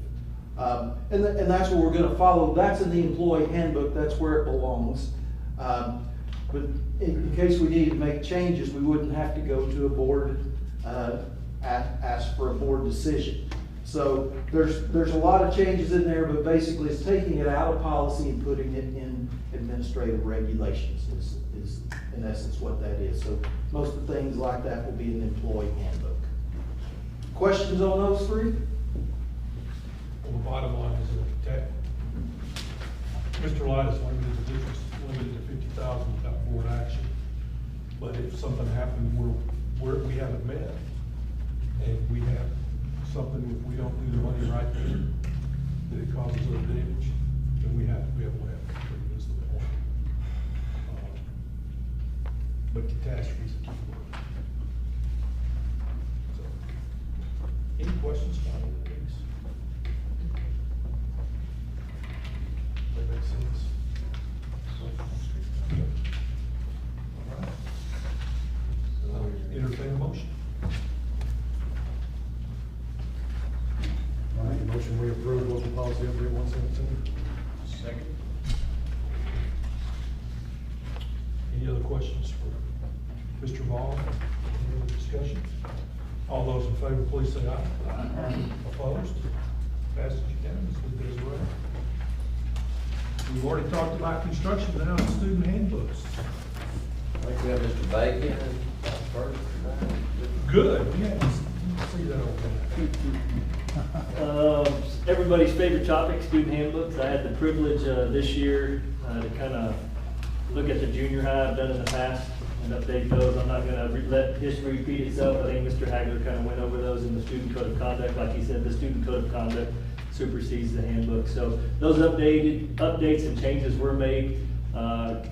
And that's what we're gonna follow. That's in the employee handbook, that's where it belongs. But in case we needed to make changes, we wouldn't have to go to a board, ask for a board decision. So there's a lot of changes in there, but basically it's taking it out of policy and putting it in administrative regulations is in essence what that is. So most of the things like that will be in the employee handbook. Questions on those three? Well, the bottom line is that Mr. Light is limited to 50,000 without board action. But if something happened where we haven't met, and we have something, if we don't do the money right there, that it causes other damage, then we have to is the point. But catastrophes are key word. So, any questions about it, please? That makes sense. All right. Entertain a motion. I make a motion, we approve local policy update 117. Second. Any other questions for Mr. Vaughn? Any other discussion? All those in favor, please say aye. Aye. Opposed? Passes unanimously. Desiree. We've already talked about construction, now it's student handbooks. I think we have Mr. Bacon first. Good, yeah. See that over there. Everybody's favorite topic, student handbooks. I had the privilege this year to kind of look at the junior high I've done in the past and update those. I'm not going to let history repeat itself. I think Mr. Hagler kind of went over those in the student code of conduct. Like he said, the student code of conduct supersedes the handbook. So those updates and changes were made.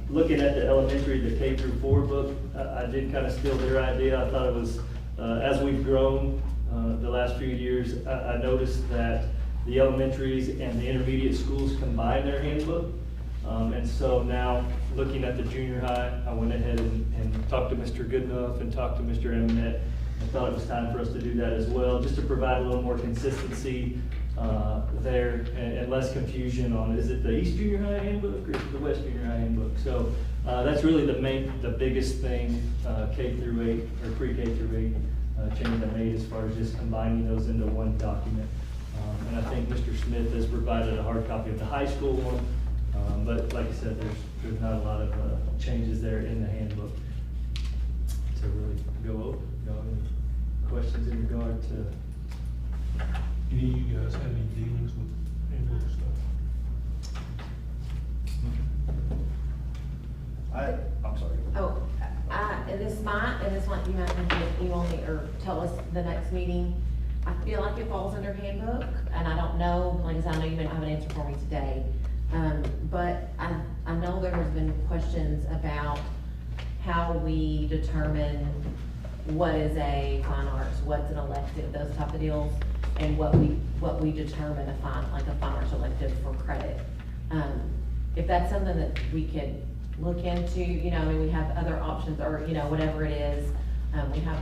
Looking at the elementary, the K through 4 book, I did kind of steal their idea. I thought it was, as we've grown the last few years, I noticed that the elementaries and the intermediate schools combine their handbook. And so now, looking at the junior high, I went ahead and talked to Mr. Goodenough and talked to Mr. Emmett. I thought it was time for us to do that as well, just to provide a little more consistency there and less confusion on, is it the East Junior High handbook or the West Junior High handbook? So that's really the biggest thing, K through 8 or pre-K through 8 change I made as far as just combining those into one document. And I think Mr. Smith has provided a hard copy of the high school one, but like I said, there's not a lot of changes there in the handbook to really go over. Any questions in regard to? Any of you guys have any dealings with handbook stuff? I'm sorry. Oh, this might you might have to email me or tell us the next meeting. I feel like it falls under handbook, and I don't know, like I said, I know you may not have an answer for me today. But I know there has been questions about how we determine what is a fine arts, what's an elective, those type of deals, and what we determine a fine arts elective for credit. If that's something that we could look into, I mean, we have other options, or, whatever it is, we have,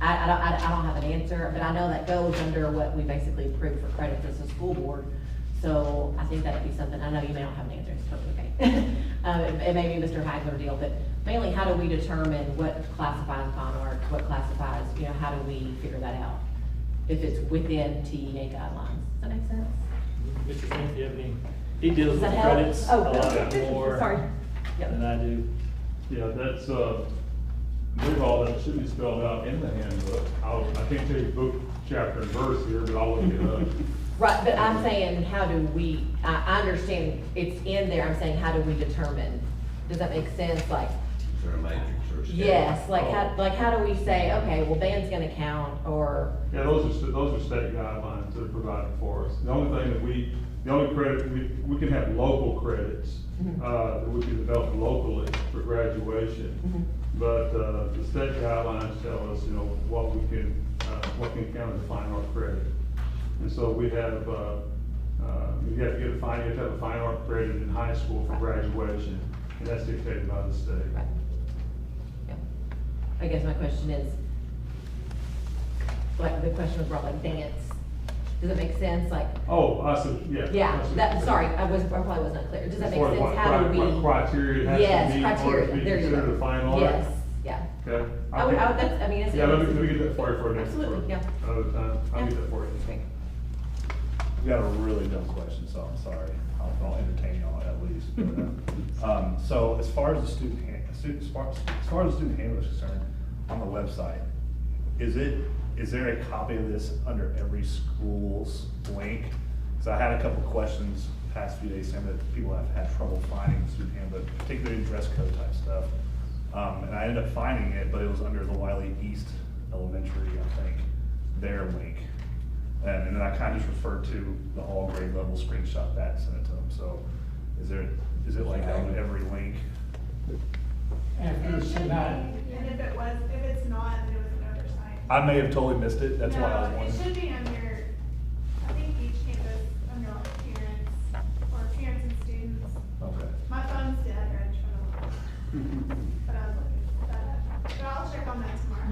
I don't have an answer, but I know that goes under what we basically approve for credits as a school board. So I think that'd be something, I know you may not have an answer, it's totally okay. It may be Mr. Hagler deal, but mainly how do we determine what classifies fine arts, what classifies, how do we figure that out? If it's within TEA guidelines, does that make sense? Mr. Smith, do you have any? He deals with help? credits a lot more Sorry. Yep. than I do. Yeah, that's, I believe all that should be spelled out in the handbook. I can't tell you book, chapter, and verse here, but I'll look it up. Right, but I'm saying, how do we, I understand it's in there, I'm saying, how do we determine? Does that make sense? Like, Is there a matrix or a scale? yes, how do we say, okay, well, band's gonna count, or? Yeah, those are state guidelines that are provided for us. The only thing that the only credit, we can have local credits, that we can develop locally for graduation. But, the state guidelines tell us, you know, what can count as a fine art credit. And so we have, you have to have a fine art credit in high school for graduation, and that's dictated by the state. Right. Yeah. I guess my question is, like, the question was brought, like, dance, does it make sense, like? Oh, I see, yeah. Yeah, I see. that, sorry, I probably wasn't clear, does that make As far as sense, what how do we? what criteria it has to Yes, meet in order criteria, to be there you considered go. a fine art? Yes, yeah. Okay. I would, that's, I mean, it's. Yeah, let me get that for you for next, Absolutely, yeah. another time, I'll Yeah. get that for you. Great. We got a really dumb question, so I'm sorry. I'll entertain y'all at least. But, so as far as the student as far as the student handbook is concerned, on the website, is there a copy of this under every school's link? Because I had a couple questions the past few days saying that people have had trouble finding the student handbook, particularly in dress code type stuff. And I ended up finding it, but it was under the Wylie East Elementary, I think, their link. And then I kind of just referred to the all grade level screenshot that and sent it to them. So is it like that on every link? After tonight. And if it's not, then it was an oversight. I may have totally missed it. That's why I was No, it wondering. should be under, I think each campus under like parents, or parents and students. Okay. My phone's dead, I'm trying to look. But I was looking that up. But I'll check on that tomorrow.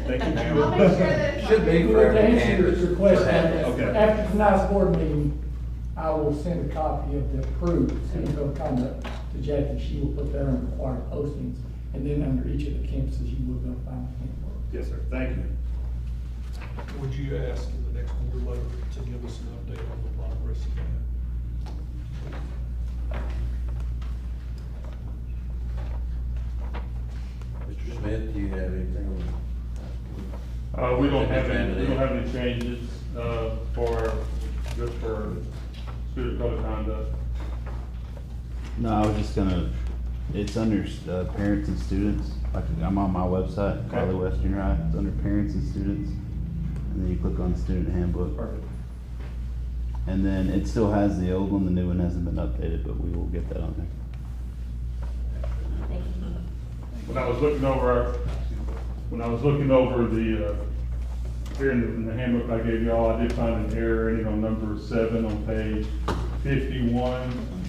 Thank you, Jim. I'll make sure that it's. Should be To for every answer campus. your question, Okay. after tonight's board meeting, I will send a copy of the approved student code of conduct to Jackie. She will put that on required postings, and then under each of the campuses, you will go find the handbook. Yes, sir. Thank you. Would you ask in the next board letter to give us an update on the progress of that? Mr. Smith, do you have anything on? We don't have any changes, just for student code of conduct. No, I was just gonna, it's under, parents and students, like, I'm on my website, Wylie West Junior High, it's under parents and students, and then you click on student handbook. Perfect. And then it still has the old one, the new one hasn't been updated, but we will get that on there. Thank you. When I was looking over the, here in the handbook I gave y'all, I did find an error in, number 7 on page 51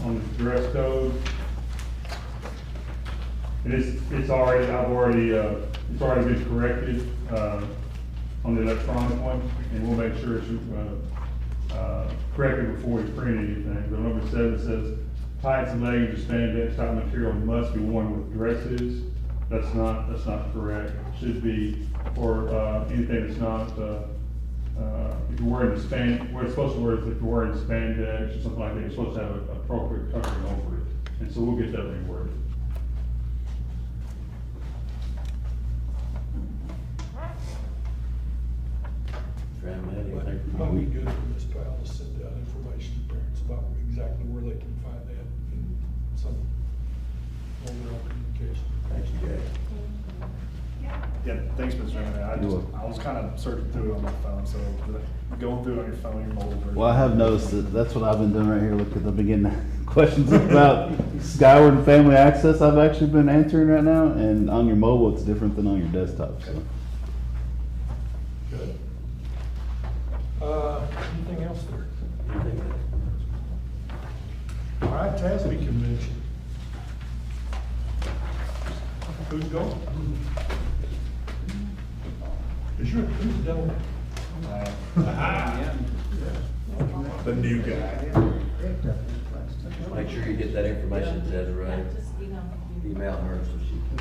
on the dress code. And it's already been corrected, on the electronic one, and we'll make sure it's, corrected before we print anything. But number 7 says, tights and leggings or spandex type material must be worn with dresses. That's not correct. It should be for, anything that's not, if you're wearing what it's supposed to wear is if you're wearing spandex or something like that, you're supposed to have an appropriate covering over it. And so we'll get that reworded. Probably good for Ms. Powell to send out information to parents about exactly where they can find that and some overall communication. Thank you, Jay. Yeah, thanks, Mr. Chairman. I was kind of searching through it on my phone, so going through it on your phone, your mobile version. Well, I have noticed that that's what I've been doing right here, look at the beginning questions about Skyward and Family Access I've actually been answering right now, and on your mobile, it's different than on your desktop, so. Good. Anything else there? All right, TASB convention. Who's going? Who's going? The new guy. Make sure you get that information to Desiree. Email her so she can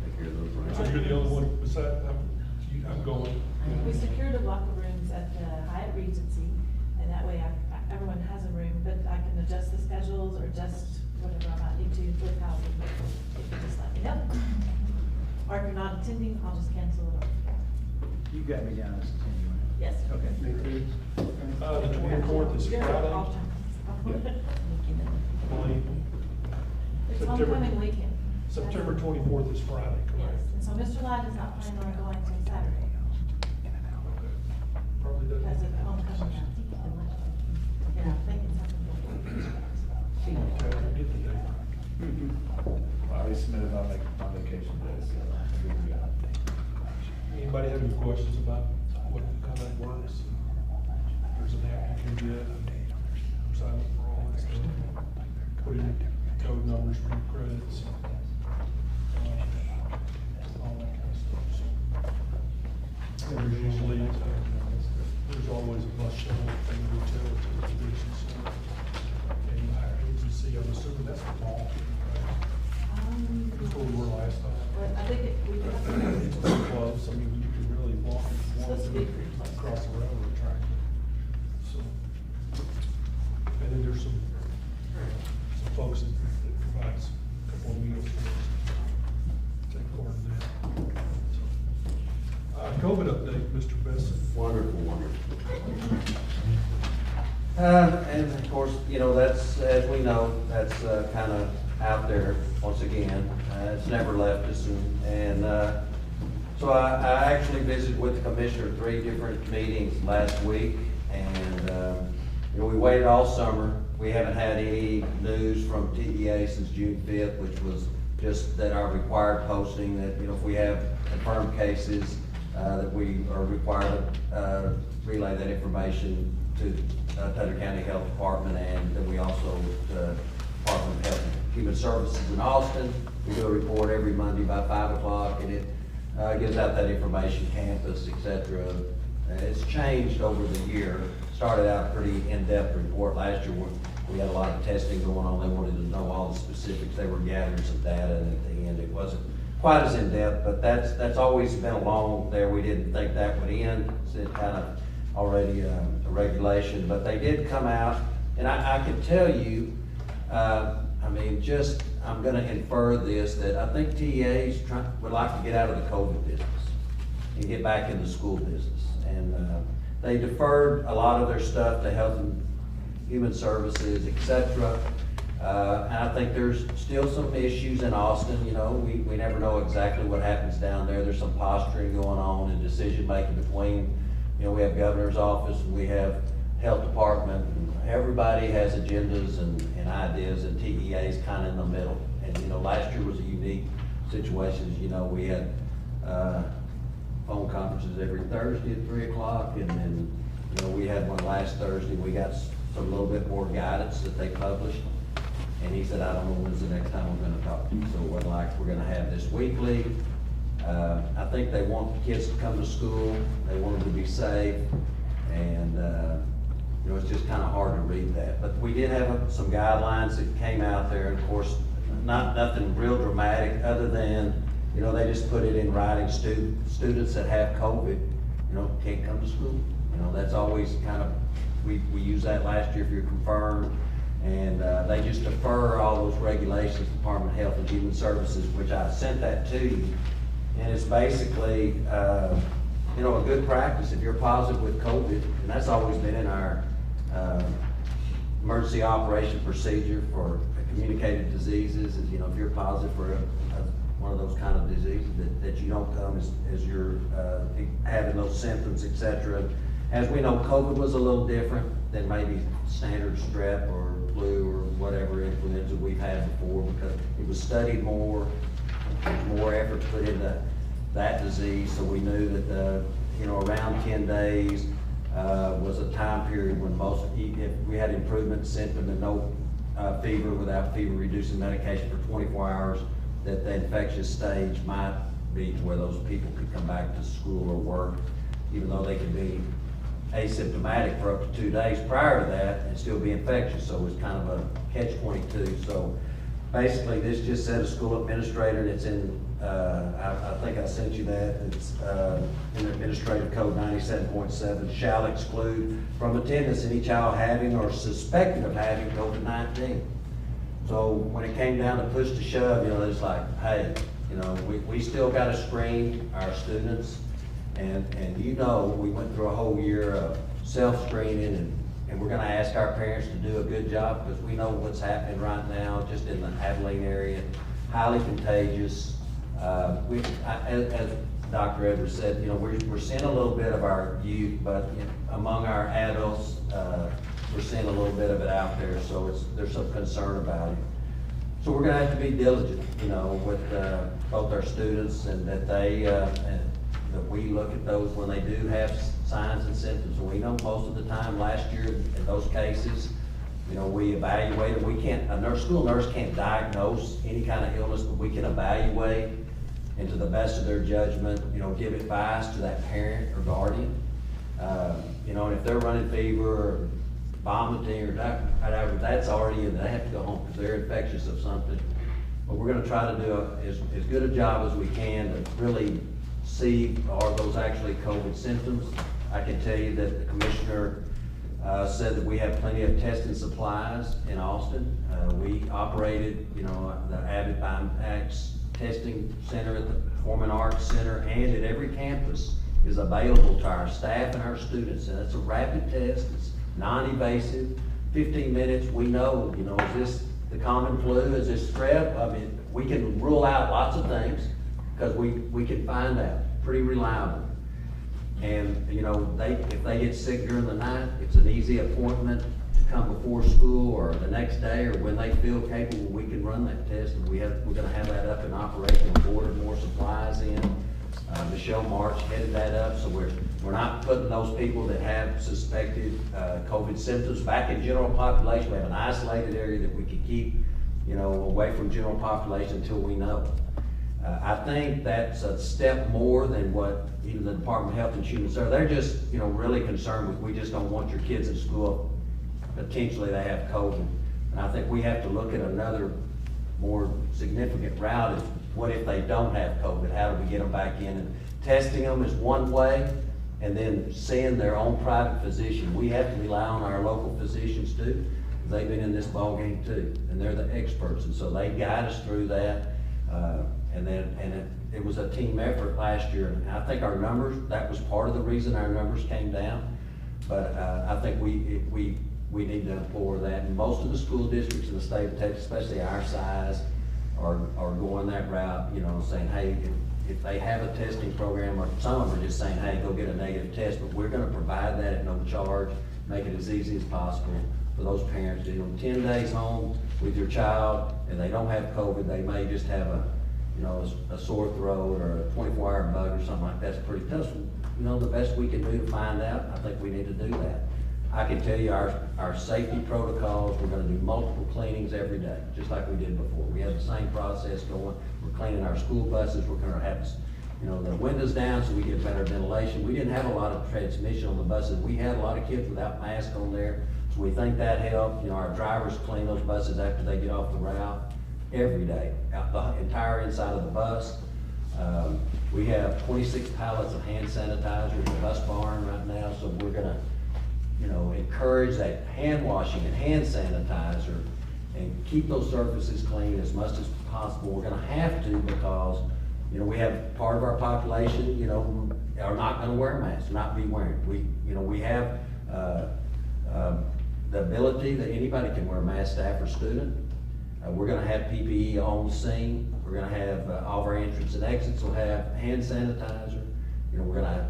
take care of those. So you're the only one beside, I'm going. We secured the locker rooms at the Hyatt Regency, and that way everyone has a room, but I can adjust the schedules or adjust whatever I might need to with housing. You can just let me know. Or if you're not attending, I'll just cancel it off. You got me down as attending. Yes. Okay. The 24th is Friday. It's homecoming weekend. September 24th is Friday, Yes, correct? and so Mr. Light is not planning on going till Saturday. Probably doesn't. Because of homecoming night. And I'm thinking something. Okay, I'll get the date. I already submitted my vacation questions about how that works. There's an app you can get, sign up for all that stuff, put in code numbers for your credits, all that kind of stuff, so. And there's usually, there's always a bus shuttle from the utility to the business center. And agency, I'm assuming that's the mall, right? That's where we were last time. But I think It's so close, I mean, you could really walk Supposed to be pretty close. across the railroad track. So, and then there's some folks that provides a couple of meals for us. Take part in that. So, COVID update, Mr. Besson. Wonderful, wonderful. And of course, you know, that's, as we know, that's kind of out there once again. It's never left us, and so I actually visited with the commissioner 3 different meetings last week, and you know, we waited all summer. We haven't had any news from TEA since June 5th, which was just that our required posting that, you know, if we have confirmed cases, that we are required to relay that information to Taylor County Health Department, and then we also, Department of Health and Human Services in Austin. We do a report every Monday by 5 o'clock, and it gives out that information, campus, etc. It's changed over the year. Started out a pretty in-depth report last year. We had a lot of testing going on. They wanted to know all the specifics. They were gathering some data, and at the end, it wasn't quite as in-depth, but that's always been along there. We didn't think that would end. It's kind of already a regulation, but they did come out, and I can tell you, I mean, just, I'm gonna infer this, that I think TEAs would like to get out of the COVID business and get back in the school business. And they deferred a lot of their stuff to Health and Human Services, etc. And I think there's still some issues in Austin. You know, we never know exactly what happens down there. There's some posturing going on and decision-making between, you know, we have governor's office and we have health department. Everybody has agendas and ideas, and TEA is kind of in the middle. And, you know, last year was a unique situation. You know, we had phone conferences every Thursday at 3 o'clock, and then, you know, we had one last Thursday. We got some little bit more guidance that they published. And he said, I don't know when's the next time we're gonna talk to you. So it wasn't like we're gonna have this weekly. I think they want the kids to come to school. They want them to be safe. And, you know, it's just kind of hard to read that. But we did have some guidelines that came out there. And of course, nothing real dramatic other than, you know, they just put it in writing. Students that have COVID, you know, can't come to school. You know, that's always kind of, we used that last year if you're confirmed. And they just defer all those regulations, Department of Health and Human Services, which I sent that to you. And it's basically, you know, a good practice if you're positive with COVID, and that's always been in our emergency operation procedure for communicated diseases, is, you know, if you're positive for one of those kind of diseases, that you don't come as you're having those symptoms, etc. As we know, COVID was a little different than maybe standard strep or flu or whatever influenza we've had before, because it was studied more, more effort put into that disease. So we knew that, you know, around 10 days was a time period when most, if we had improvement symptom and no fever, without fever reducing medication for 24 hours, that the infectious stage might be to where those people could come back to school or work, even though they could be asymptomatic for up to 2 days prior to that and still be infectious. So it was kind of a catch-22. So basically this just said a school administrator, and it's in, I think I sent you that, it's in Administrative Code 97.7, shall exclude from attendance any child having or suspected of having COVID-19. So when it came down to push to shove, you know, it's like, hey, you know, we still got to screen our students. And you know, we went through a whole year of self-screening, and we're gonna ask our parents to do a good job, because we know what's happening right now, just in the Abilene area, highly contagious. As Dr. Edwards said, you know, we're seeing a little bit of our youth, but you know, among our adults, we're seeing a little bit of it out there, so there's some concern about it. So we're gonna have to be diligent, you know, with both our students, and that they, that we look at those when they do have signs and symptoms. And we know most of the time, last year, in those cases, you know, we evaluate them. We can't, school nurse can't diagnose any kind of illness, but we can evaluate and to the best of their judgment, you know, give advice to that parent or guardian. You know, and if they're running fever or vomiting or whatever, that's already, they have to go home because they're infectious of something. But we're gonna try to do as good a job as we can to really see, are those actually COVID symptoms? I can tell you that the commissioner said that we have plenty of testing supplies in Austin. We operated, you know, the Abbott Biomax testing center at the Foreman Arts Center, and at every campus is available to our staff and our students. And it's a rapid test, it's non-invasive, 15 minutes, we know, you know, is this the common flu, is this strep? I mean, we can rule out lots of things because we can find out, pretty reliable. And, you know, if they get sick during the night, it's an easy appointment to come before school or the next day or when they feel capable, we can run that test. And we're gonna have that up and operational. We ordered more supplies in. Michelle March headed that up, so we're not putting those people that have suspected COVID symptoms back in general population. We have an isolated area that we can keep, you know, away from general population until we know. I think that's a step more than what even the Department of Health and Human Services, they're just, you know, really concerned with, we just don't want your kids in school, potentially they have COVID. And I think we have to look at another more significant route is, what if they don't have COVID? How do we get them back in? And testing them is one way, and then seeing their own private physician. We have to rely on our local physicians too. They've been in this ballgame too, and they're the experts, and so they guide us through that. It was a team effort last year, and I think our numbers, that was part of the reason our numbers came down. But I think we need to implore that, and most of the school districts in the state of Texas, especially our size, are going that route, you know, saying, hey, if they have a testing program, or some of them are just saying, hey, go get a negative test, but we're gonna provide that at no charge, make it as easy as possible for those parents to, you know, 10 days home with your child, and they don't have COVID, they may just have a sore throat or a 24-hour bug or something like that's pretty tough. You know, the best we can do to find out, I think we need to do that. I can tell you our safety protocols, we're gonna do multiple cleanings every day, just like we did before. We have the same process going. We're cleaning our school buses. We're gonna have, you know, the windows down so we get better ventilation. We didn't have a lot of transmission on the buses. We had a lot of kids without masks on there, so we think that helped. You know, our drivers clean those buses after they get off the route every day, out the entire inside of the bus. We have 26 pallets of hand sanitizer in the bus barn right now, so we're gonna, you know, encourage that hand washing and hand sanitizer and keep those surfaces clean as much as possible. We're gonna have to because, you know, we have part of our population, you know, who are not gonna wear masks, not be wearing. We have the ability that anybody can wear a mask, staff or student. We're gonna have PPE on the scene. We're gonna have all of our entrance and exits will have hand sanitizer. You know, we're gonna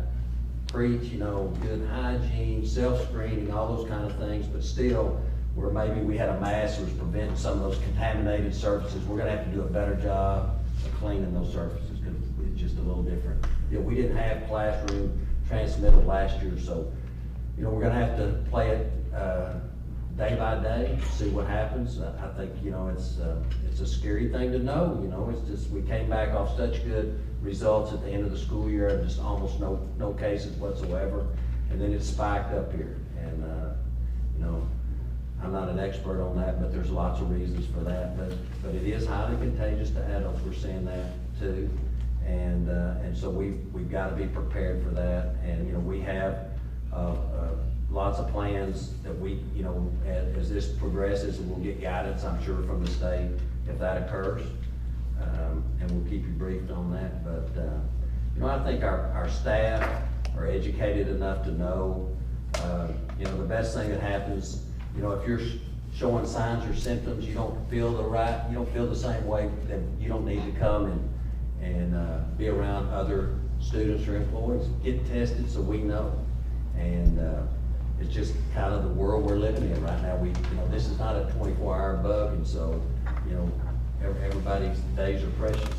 preach, you know, good hygiene, self-screening, all those kind of things, but still, where maybe we had a mask that was preventing some of those contaminated surfaces, we're gonna have to do a better job of cleaning those surfaces because it's just a little different. You know, we didn't have classroom transmittal last year, so, you know, we're gonna have to play it day by day, see what happens. I think, you know, it's a scary thing to know, you know, it's just, we came back off such good results at the end of the school year, just almost no cases whatsoever, and then it spiked up here. And, you know, I'm not an expert on that, but there's lots of reasons for that, but it is highly contagious to adults, we're seeing that too. And so we've got to be prepared for that, and, you know, we have lots of plans that we, you know, as this progresses, and we'll get guidance, I'm sure, from the state if that occurs. And we'll keep you briefed on that. But, you know, I think our staff are educated enough to know, you know, the best thing that happens, you know, if you're showing signs or symptoms, you don't feel the same way, then you don't need to come and be around other students or employees. Get tested so we know. And it's just kind of the world we're living in right now. You know, this is not a 24-hour bug, and so, you know, everybody's days are precious.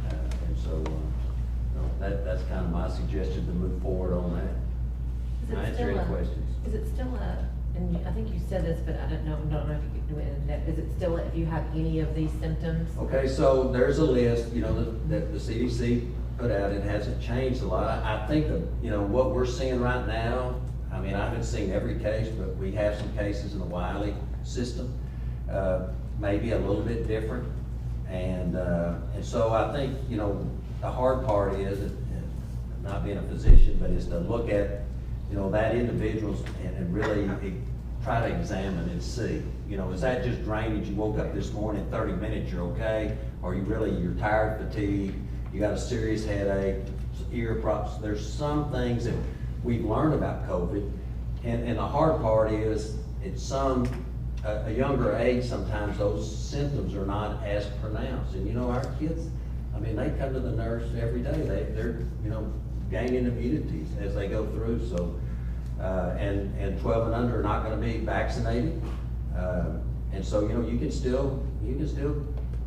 And so, you know, that's kind of my suggestion to move forward on that. Is it Can I answer still any a- questions? Is it still and I think you said this, but I don't know if you could do it in depth. Is it still, if you have any of these symptoms? Okay, so there's a list, that the CDC put out. It hasn't changed a lot. I think that, what we're seeing right now, I mean, I haven't seen every case, but we have some cases in the Wylie system, maybe a little bit different. And so I think, the hard part is, not being a physician, but is to look at, that individual's and really try to examine and see, is that just drainage? You woke up this morning, 30 minutes, you're okay? Or you're tired, fatigued, you got a serious headache, ear problems. There's some things that we've learned about COVID. And the hard part is, at a younger age, sometimes those symptoms are not as pronounced. And our kids, I mean, they come to the nurse every day. They're gaining immunities as they go through. So, and 12 and under are not going to be vaccinated. And so, you can still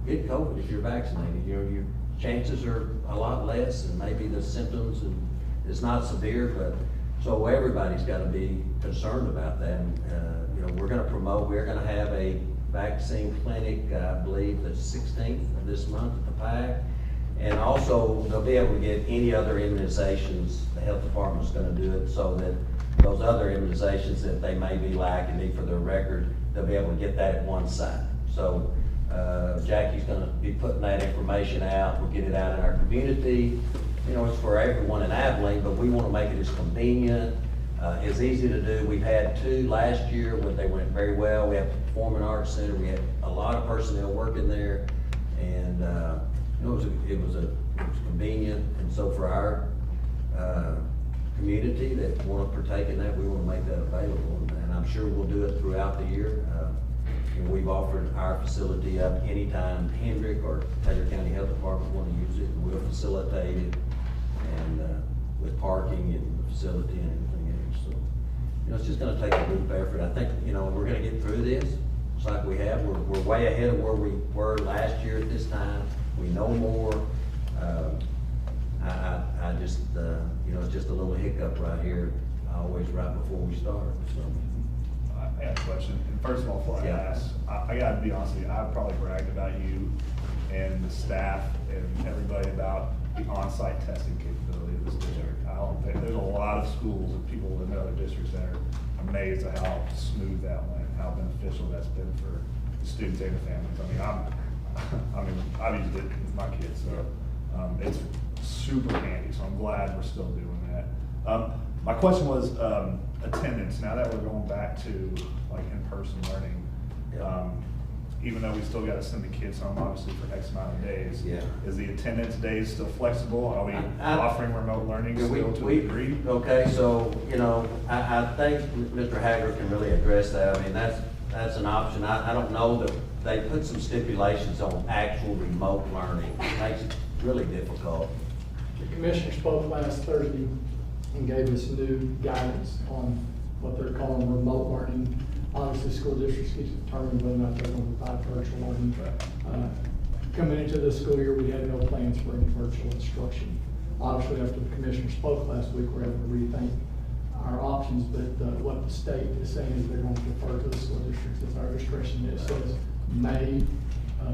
get COVID if you're vaccinated. Your chances are a lot less, and maybe the symptoms, and it's not severe, but so everybody's got to be concerned about that. We're going to we're going to have a vaccine clinic, I believe the 16th of this month at the PAC. And also, they'll be able to get any other immunizations. The health department's going to do it so that those other immunizations that they may be lacking, need for their record, they'll be able to get that at one site. So Jackie's going to be putting that information out. We'll get it out in our community. It's for everyone in Abilene, but we want to make it as convenient, as easy to do. We've had 2 last year where they went very well. We have the Performing Arts Center. We had a lot of personnel working there, and it was convenient. And so for our community that want to partake in that, we want to make that available. And I'm sure we'll do it throughout the year. We've offered our facility up anytime Hendrick or Taylor County Health Department want to use it, and we'll facilitate it, and with parking and the facility and everything else. So, it's just going to take a group effort. I think, we're going to get through this. It's like we have. We're way ahead of where we were last year at this time. We know more. I just, it's just a little hiccup right here, always right before we start. So. I got a question. And first of all, before I ask, I got to be honest with you, I've probably bragged about you and the staff and everybody about the on-site testing capability of this district. I don't think, there's a lot of schools and people in other districts that are amazed at how smooth that went, how beneficial that's been for the students and the families. I've used it with my kids, so it's super handy. So I'm glad we're still doing that. My question was attendance. Now that we're going back to like in-person learning, even though we still got to send the kids home, obviously for X amount of days, is the attendance days still flexible? Are we offering remote learning still to a degree? Okay, so I think Mr. Haggard can really address that. I mean, that's an option. I don't know that they put some stipulations on actual remote learning. It makes it really difficult. The commissioner spoke last Thursday and gave us new guidance on what they're calling remote learning. Obviously, school districts get to determine whether or not they're going to provide virtual learning. Coming into this school year, we had no plans for any virtual instruction. Obviously, after the commissioner spoke last week, we're able to rethink our options, but what the state is saying is they're going to defer to the school districts. It's our discretion. It says may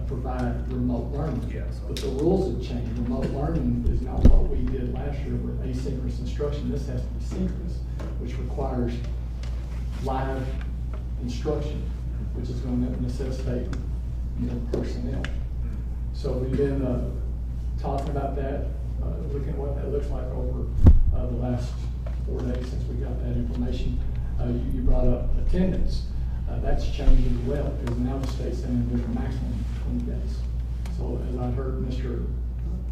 provide remote learning. But the rules have changed. Remote learning is not what we did last year with asynchronous instruction. This has to be synchronous, which requires live instruction, which is going to necessitate personnel. So we've been talking about that, looking at what that looks like over the last 4 days since we got that information. You brought up attendance. That's changed as well, because now the state's saying there's a maximum of 20 days. So as I heard Mr.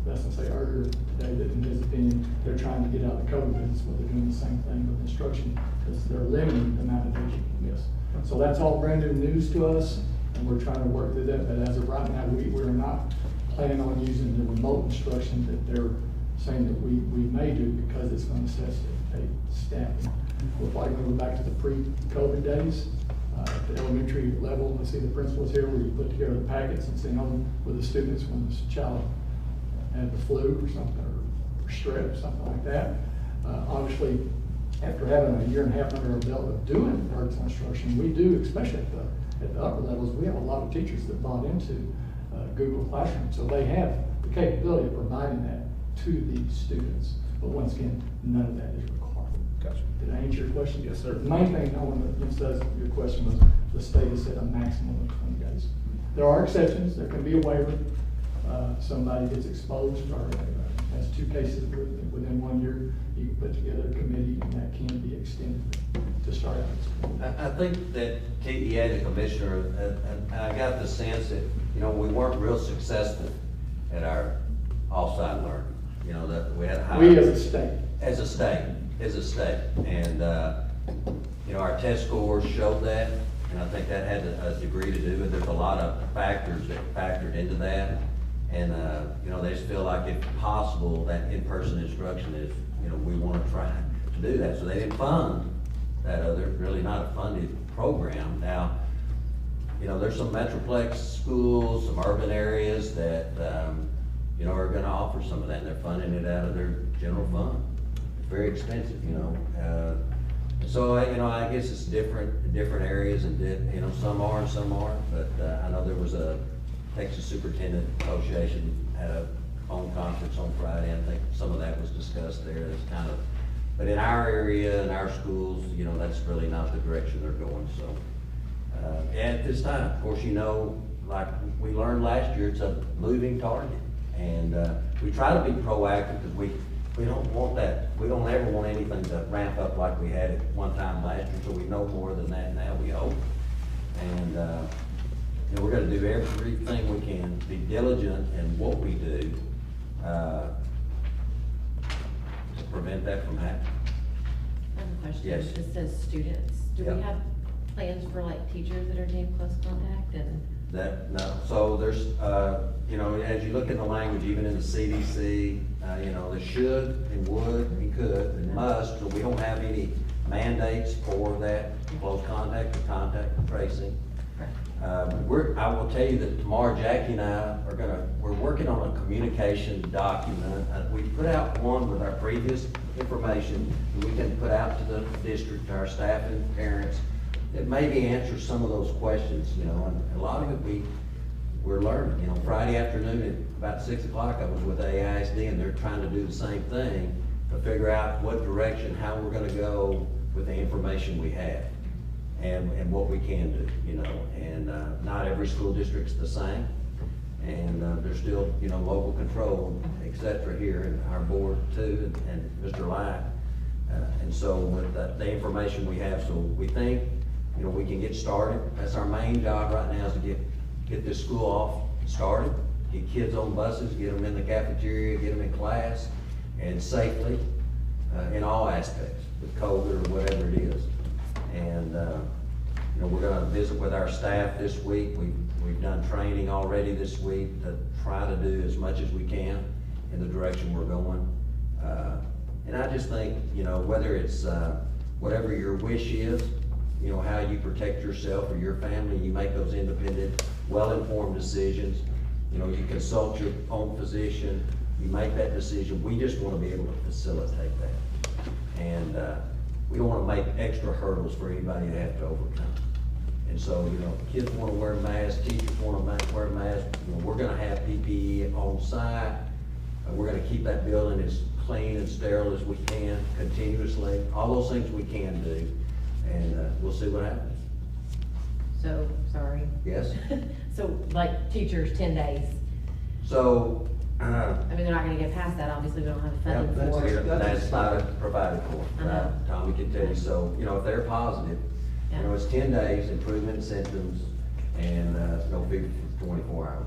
Besson say earlier today, that in his opinion, they're trying to get out of COVID business, but they're doing the same thing with instruction, because they're limiting the amount of days you can miss. So that's all brand new news to us, and we're trying to work through that. But as of right now, we're not planning on using the remote instruction that they're saying that we may do, because it's going to necessitate staffing. We're probably going to go back to the pre-COVID days. At the elementary level, I see the principals here, where you put together the packets and send them with the students when the child had the flu or something, or strip, something like that. Obviously, after having a year and a half under our belt of doing virtual instruction, we do, especially at the upper levels, we have a lot of teachers that bought into Google Classroom, so they have the capability of providing that to the students. But once again, none of that is required. Gotcha. Did I answer your question? Yes, sir. The main thing I want to emphasize your question was the state has set a maximum of 20 days. There are exceptions. There can be a waiver. Somebody gets exposed or has 2 cases within 1 year. You can put together a committee and that can be extended to start out. I think that TEA, the commissioner, I got the sense that, we weren't real successful at our off-site learning. That we had a high. We as a state. As a state. And, our test scores showed that, and I think that had a degree to do with it. There's a lot of factors that factored into that. And, they just feel like if possible, that in-person instruction is, we want to try to do that. So they didn't fund that other, really not a funded program. Now, there's some metroplex schools, some urban areas that, are gonna offer some of that, and they're funding it out of their general fund. It's very expensive, So, I guess it's different areas, and, some are and some aren't, but, I know there was a Texas Superintendent Association had a phone conference on Friday, and I think some of that was discussed there. It's kind of, but in our area, in our schools, that's really not the direction they're going, so. At this time, of course, like we learned last year, it's a moving target. And, we try to be proactive because we don't want that, we don't ever want anything to ramp up like we had it one time last year, so we know more than that now, we hope. And, we're gonna do everything we can, be diligent in what we do, to prevent that from happening. I have a question. Yes. It says students. Do Yeah. we have plans for like teachers that are deemed close contact and? No, so there's, as you look in the language, even in the CDC, they should and would and could and must, so we don't have any mandates for that close contact or contact tracing. I will tell you that tomorrow Jackie and I we're working on a communication document. We put out one with our previous information that we can put out to the district, to our staff and parents. It maybe answers some of those questions, and a lot of it we're learning. Friday afternoon at about 6 o'clock, I was with ISD, and they're trying to do the same thing to figure out what direction, how we're gonna go with the information we have and what we can do, and not every school district's the same. And there's still, local control, et cetera, here in our board too, and Mr. Lye. And so with the information we have, so we think, we can get started. That's our main job right now, is to get this school off started, get kids on buses, get them in the cafeteria, get them in class, and safely, in all aspects, with COVID or whatever it is. And, we're gonna visit with our staff this week. We've done training already this week to try to do as much as we can in the direction we're going. And I just think, whether it's, whatever your wish is, how you protect yourself or your family, you make those independent, well-informed decisions. You consult your own physician, you make that decision. We just wanna be able to facilitate that. And, we don't wanna make extra hurdles for anybody to have to overcome. And so, kids wanna wear masks, teachers wanna wear masks, we're gonna have PPE on site. We're gonna keep that building as clean and sterile as we can continuously, all those things we can do, and we'll see what happens. So, sorry. Yes? So, like, teachers, 10 days. So, they're not gonna get past that, obviously, we don't have the funding for it. that's not provided for, right? Tommy can tell you, so, if they're positive, it's 10 days, improvement in symptoms, and, no fever for 24 hours.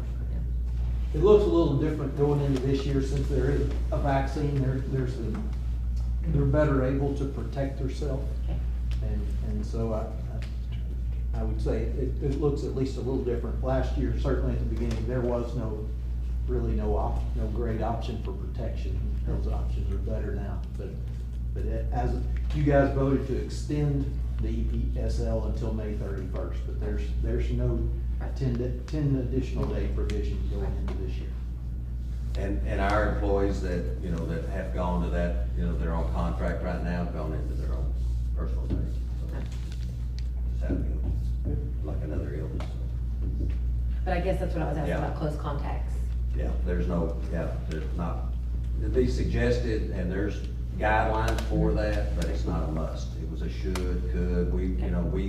It looks a little different going into this year since there is a vaccine, they're better able to protect themselves. Okay. And so I would say it looks at least a little different. Last year, certainly at the beginning, there was no great option for protection. Those options are better now, but as you guys voted to extend the EPSL until May 31st, but there's no 10 additional day provision going into this year. And our employees that, you know, that have gone to that, you know, they're on contract right now, have gone into their own personal thing. So it's happening like another illness. But I guess that's what I was asking Yeah. about close contacts. Yeah, there's not, it'd be suggested, and there's guidelines for that, but it's not a must. It was a should, could,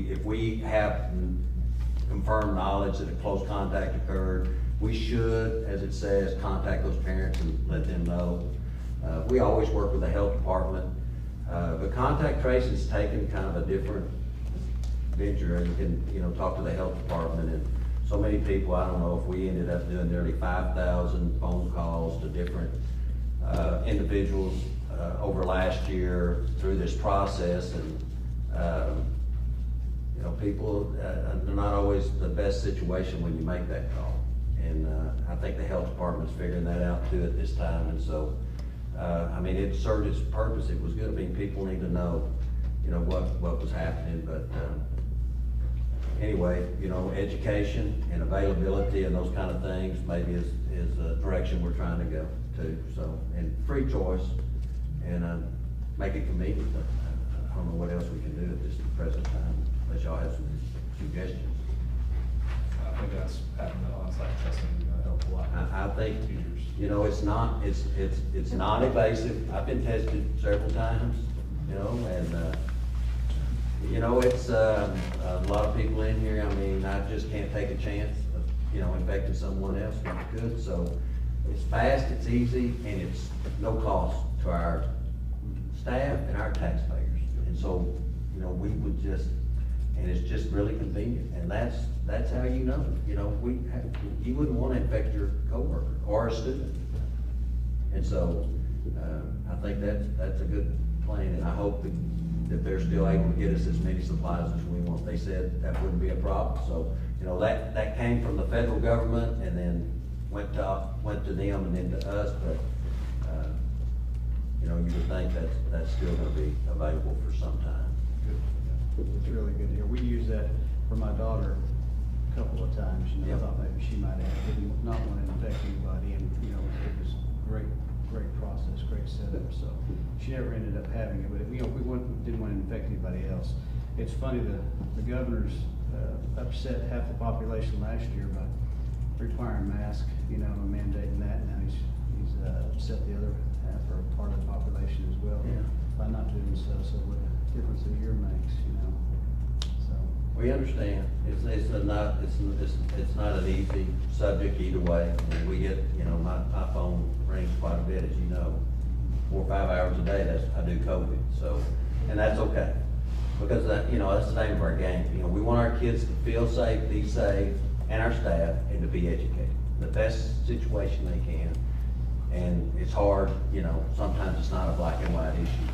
if we have confirmed knowledge that a close contact occurred, we should, as it says, contact those parents and let them know. We always work with the health department, but contact tracing's taken kind of a different venture, and you can, talk to the health department, and so many people, I don't know if we ended up doing nearly 5,000 phone calls to different individuals over last year through this process, and people, they're not always the best situation when you make that call. And I think the health department's figuring that out too at this time, and so, it served its purpose. It was good. People need to know, what was happening, but anyway, education and availability and those kind of things maybe is a direction we're trying to go to. So, and free choice, and make it convenient. I don't know what else we can do at this present time, unless y'all have some suggestions. I think that's having the on-site testing is gonna help a lot. I think, it's non-invasive. I've been tested several times, and, it's, a lot of people in here, I just can't take a chance of, infecting someone else when I could. So it's fast, it's easy, and it's no cost to our staff and our taxpayers. And so, we would just, and it's just really convenient. And that's how you know, you wouldn't want to infect your coworker or a student. And so, I think that's a good plan, and I hope that they're still able to get us as many supplies as we want. They said that wouldn't be a problem. So, that came from the federal government and then went to them and then to us, but, you would think that's still gonna be available for some time. It's really good here. We use that for my daughter a couple of times, I thought maybe she might have, didn't not want to infect anybody, and, it was great process, great setup, so she never ended up having it, but we didn't want to infect anybody else. It's funny, the governor's upset half the population last year by requiring masks, and mandating that. Now he's upset the other half or part of the population as well by not doing so. So what a difference a year makes, So we understand. It's not an easy subject either way. We get, my phone rings quite a bit, as you know, 4 or 5 hours a day. I do COVID, so, and that's okay, because that's the name of our game. We want our kids to feel safe, be safe, and our staff, and to be educated, the best situation they can. And it's hard, sometimes it's not a black and white issue.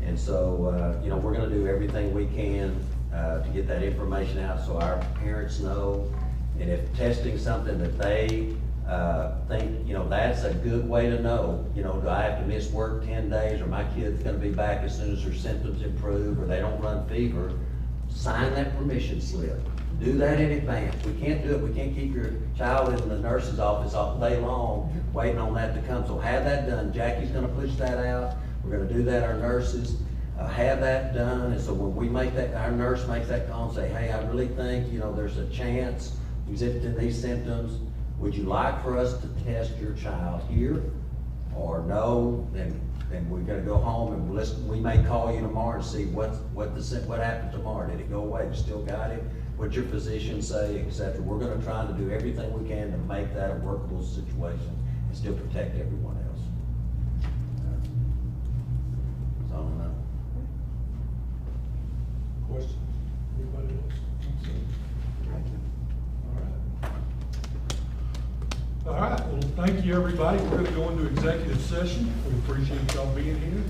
And so, we're gonna do everything we can to get that information out so our parents know. And if testing something that they think, that's a good way to know, do I have to miss work 10 days, or my kid's gonna be back as soon as their symptoms improve, or they don't run fever, sign that permission slip. Do that in advance. We can't do it. We can't keep your child in the nurse's office all day long waiting on that to come. So have that done. Jackie's gonna push that out. We're gonna do that, our nurses. Have that done, and so when we make that, our nurse makes that call and say, hey, I really think, there's a chance exhibiting these symptoms. Would you like for us to test your child here? Or no, then we're gonna go home and listen. We may call you tomorrow and see what happened tomorrow. Did it go away? You still got it? What'd your physician say, etc. We're gonna try to do everything we can to make that a workable situation and still protect everyone else. That's all I know. Question? Anybody else? All right, well, thank you, everybody. We're gonna go into executive session. We appreciate y'all being here.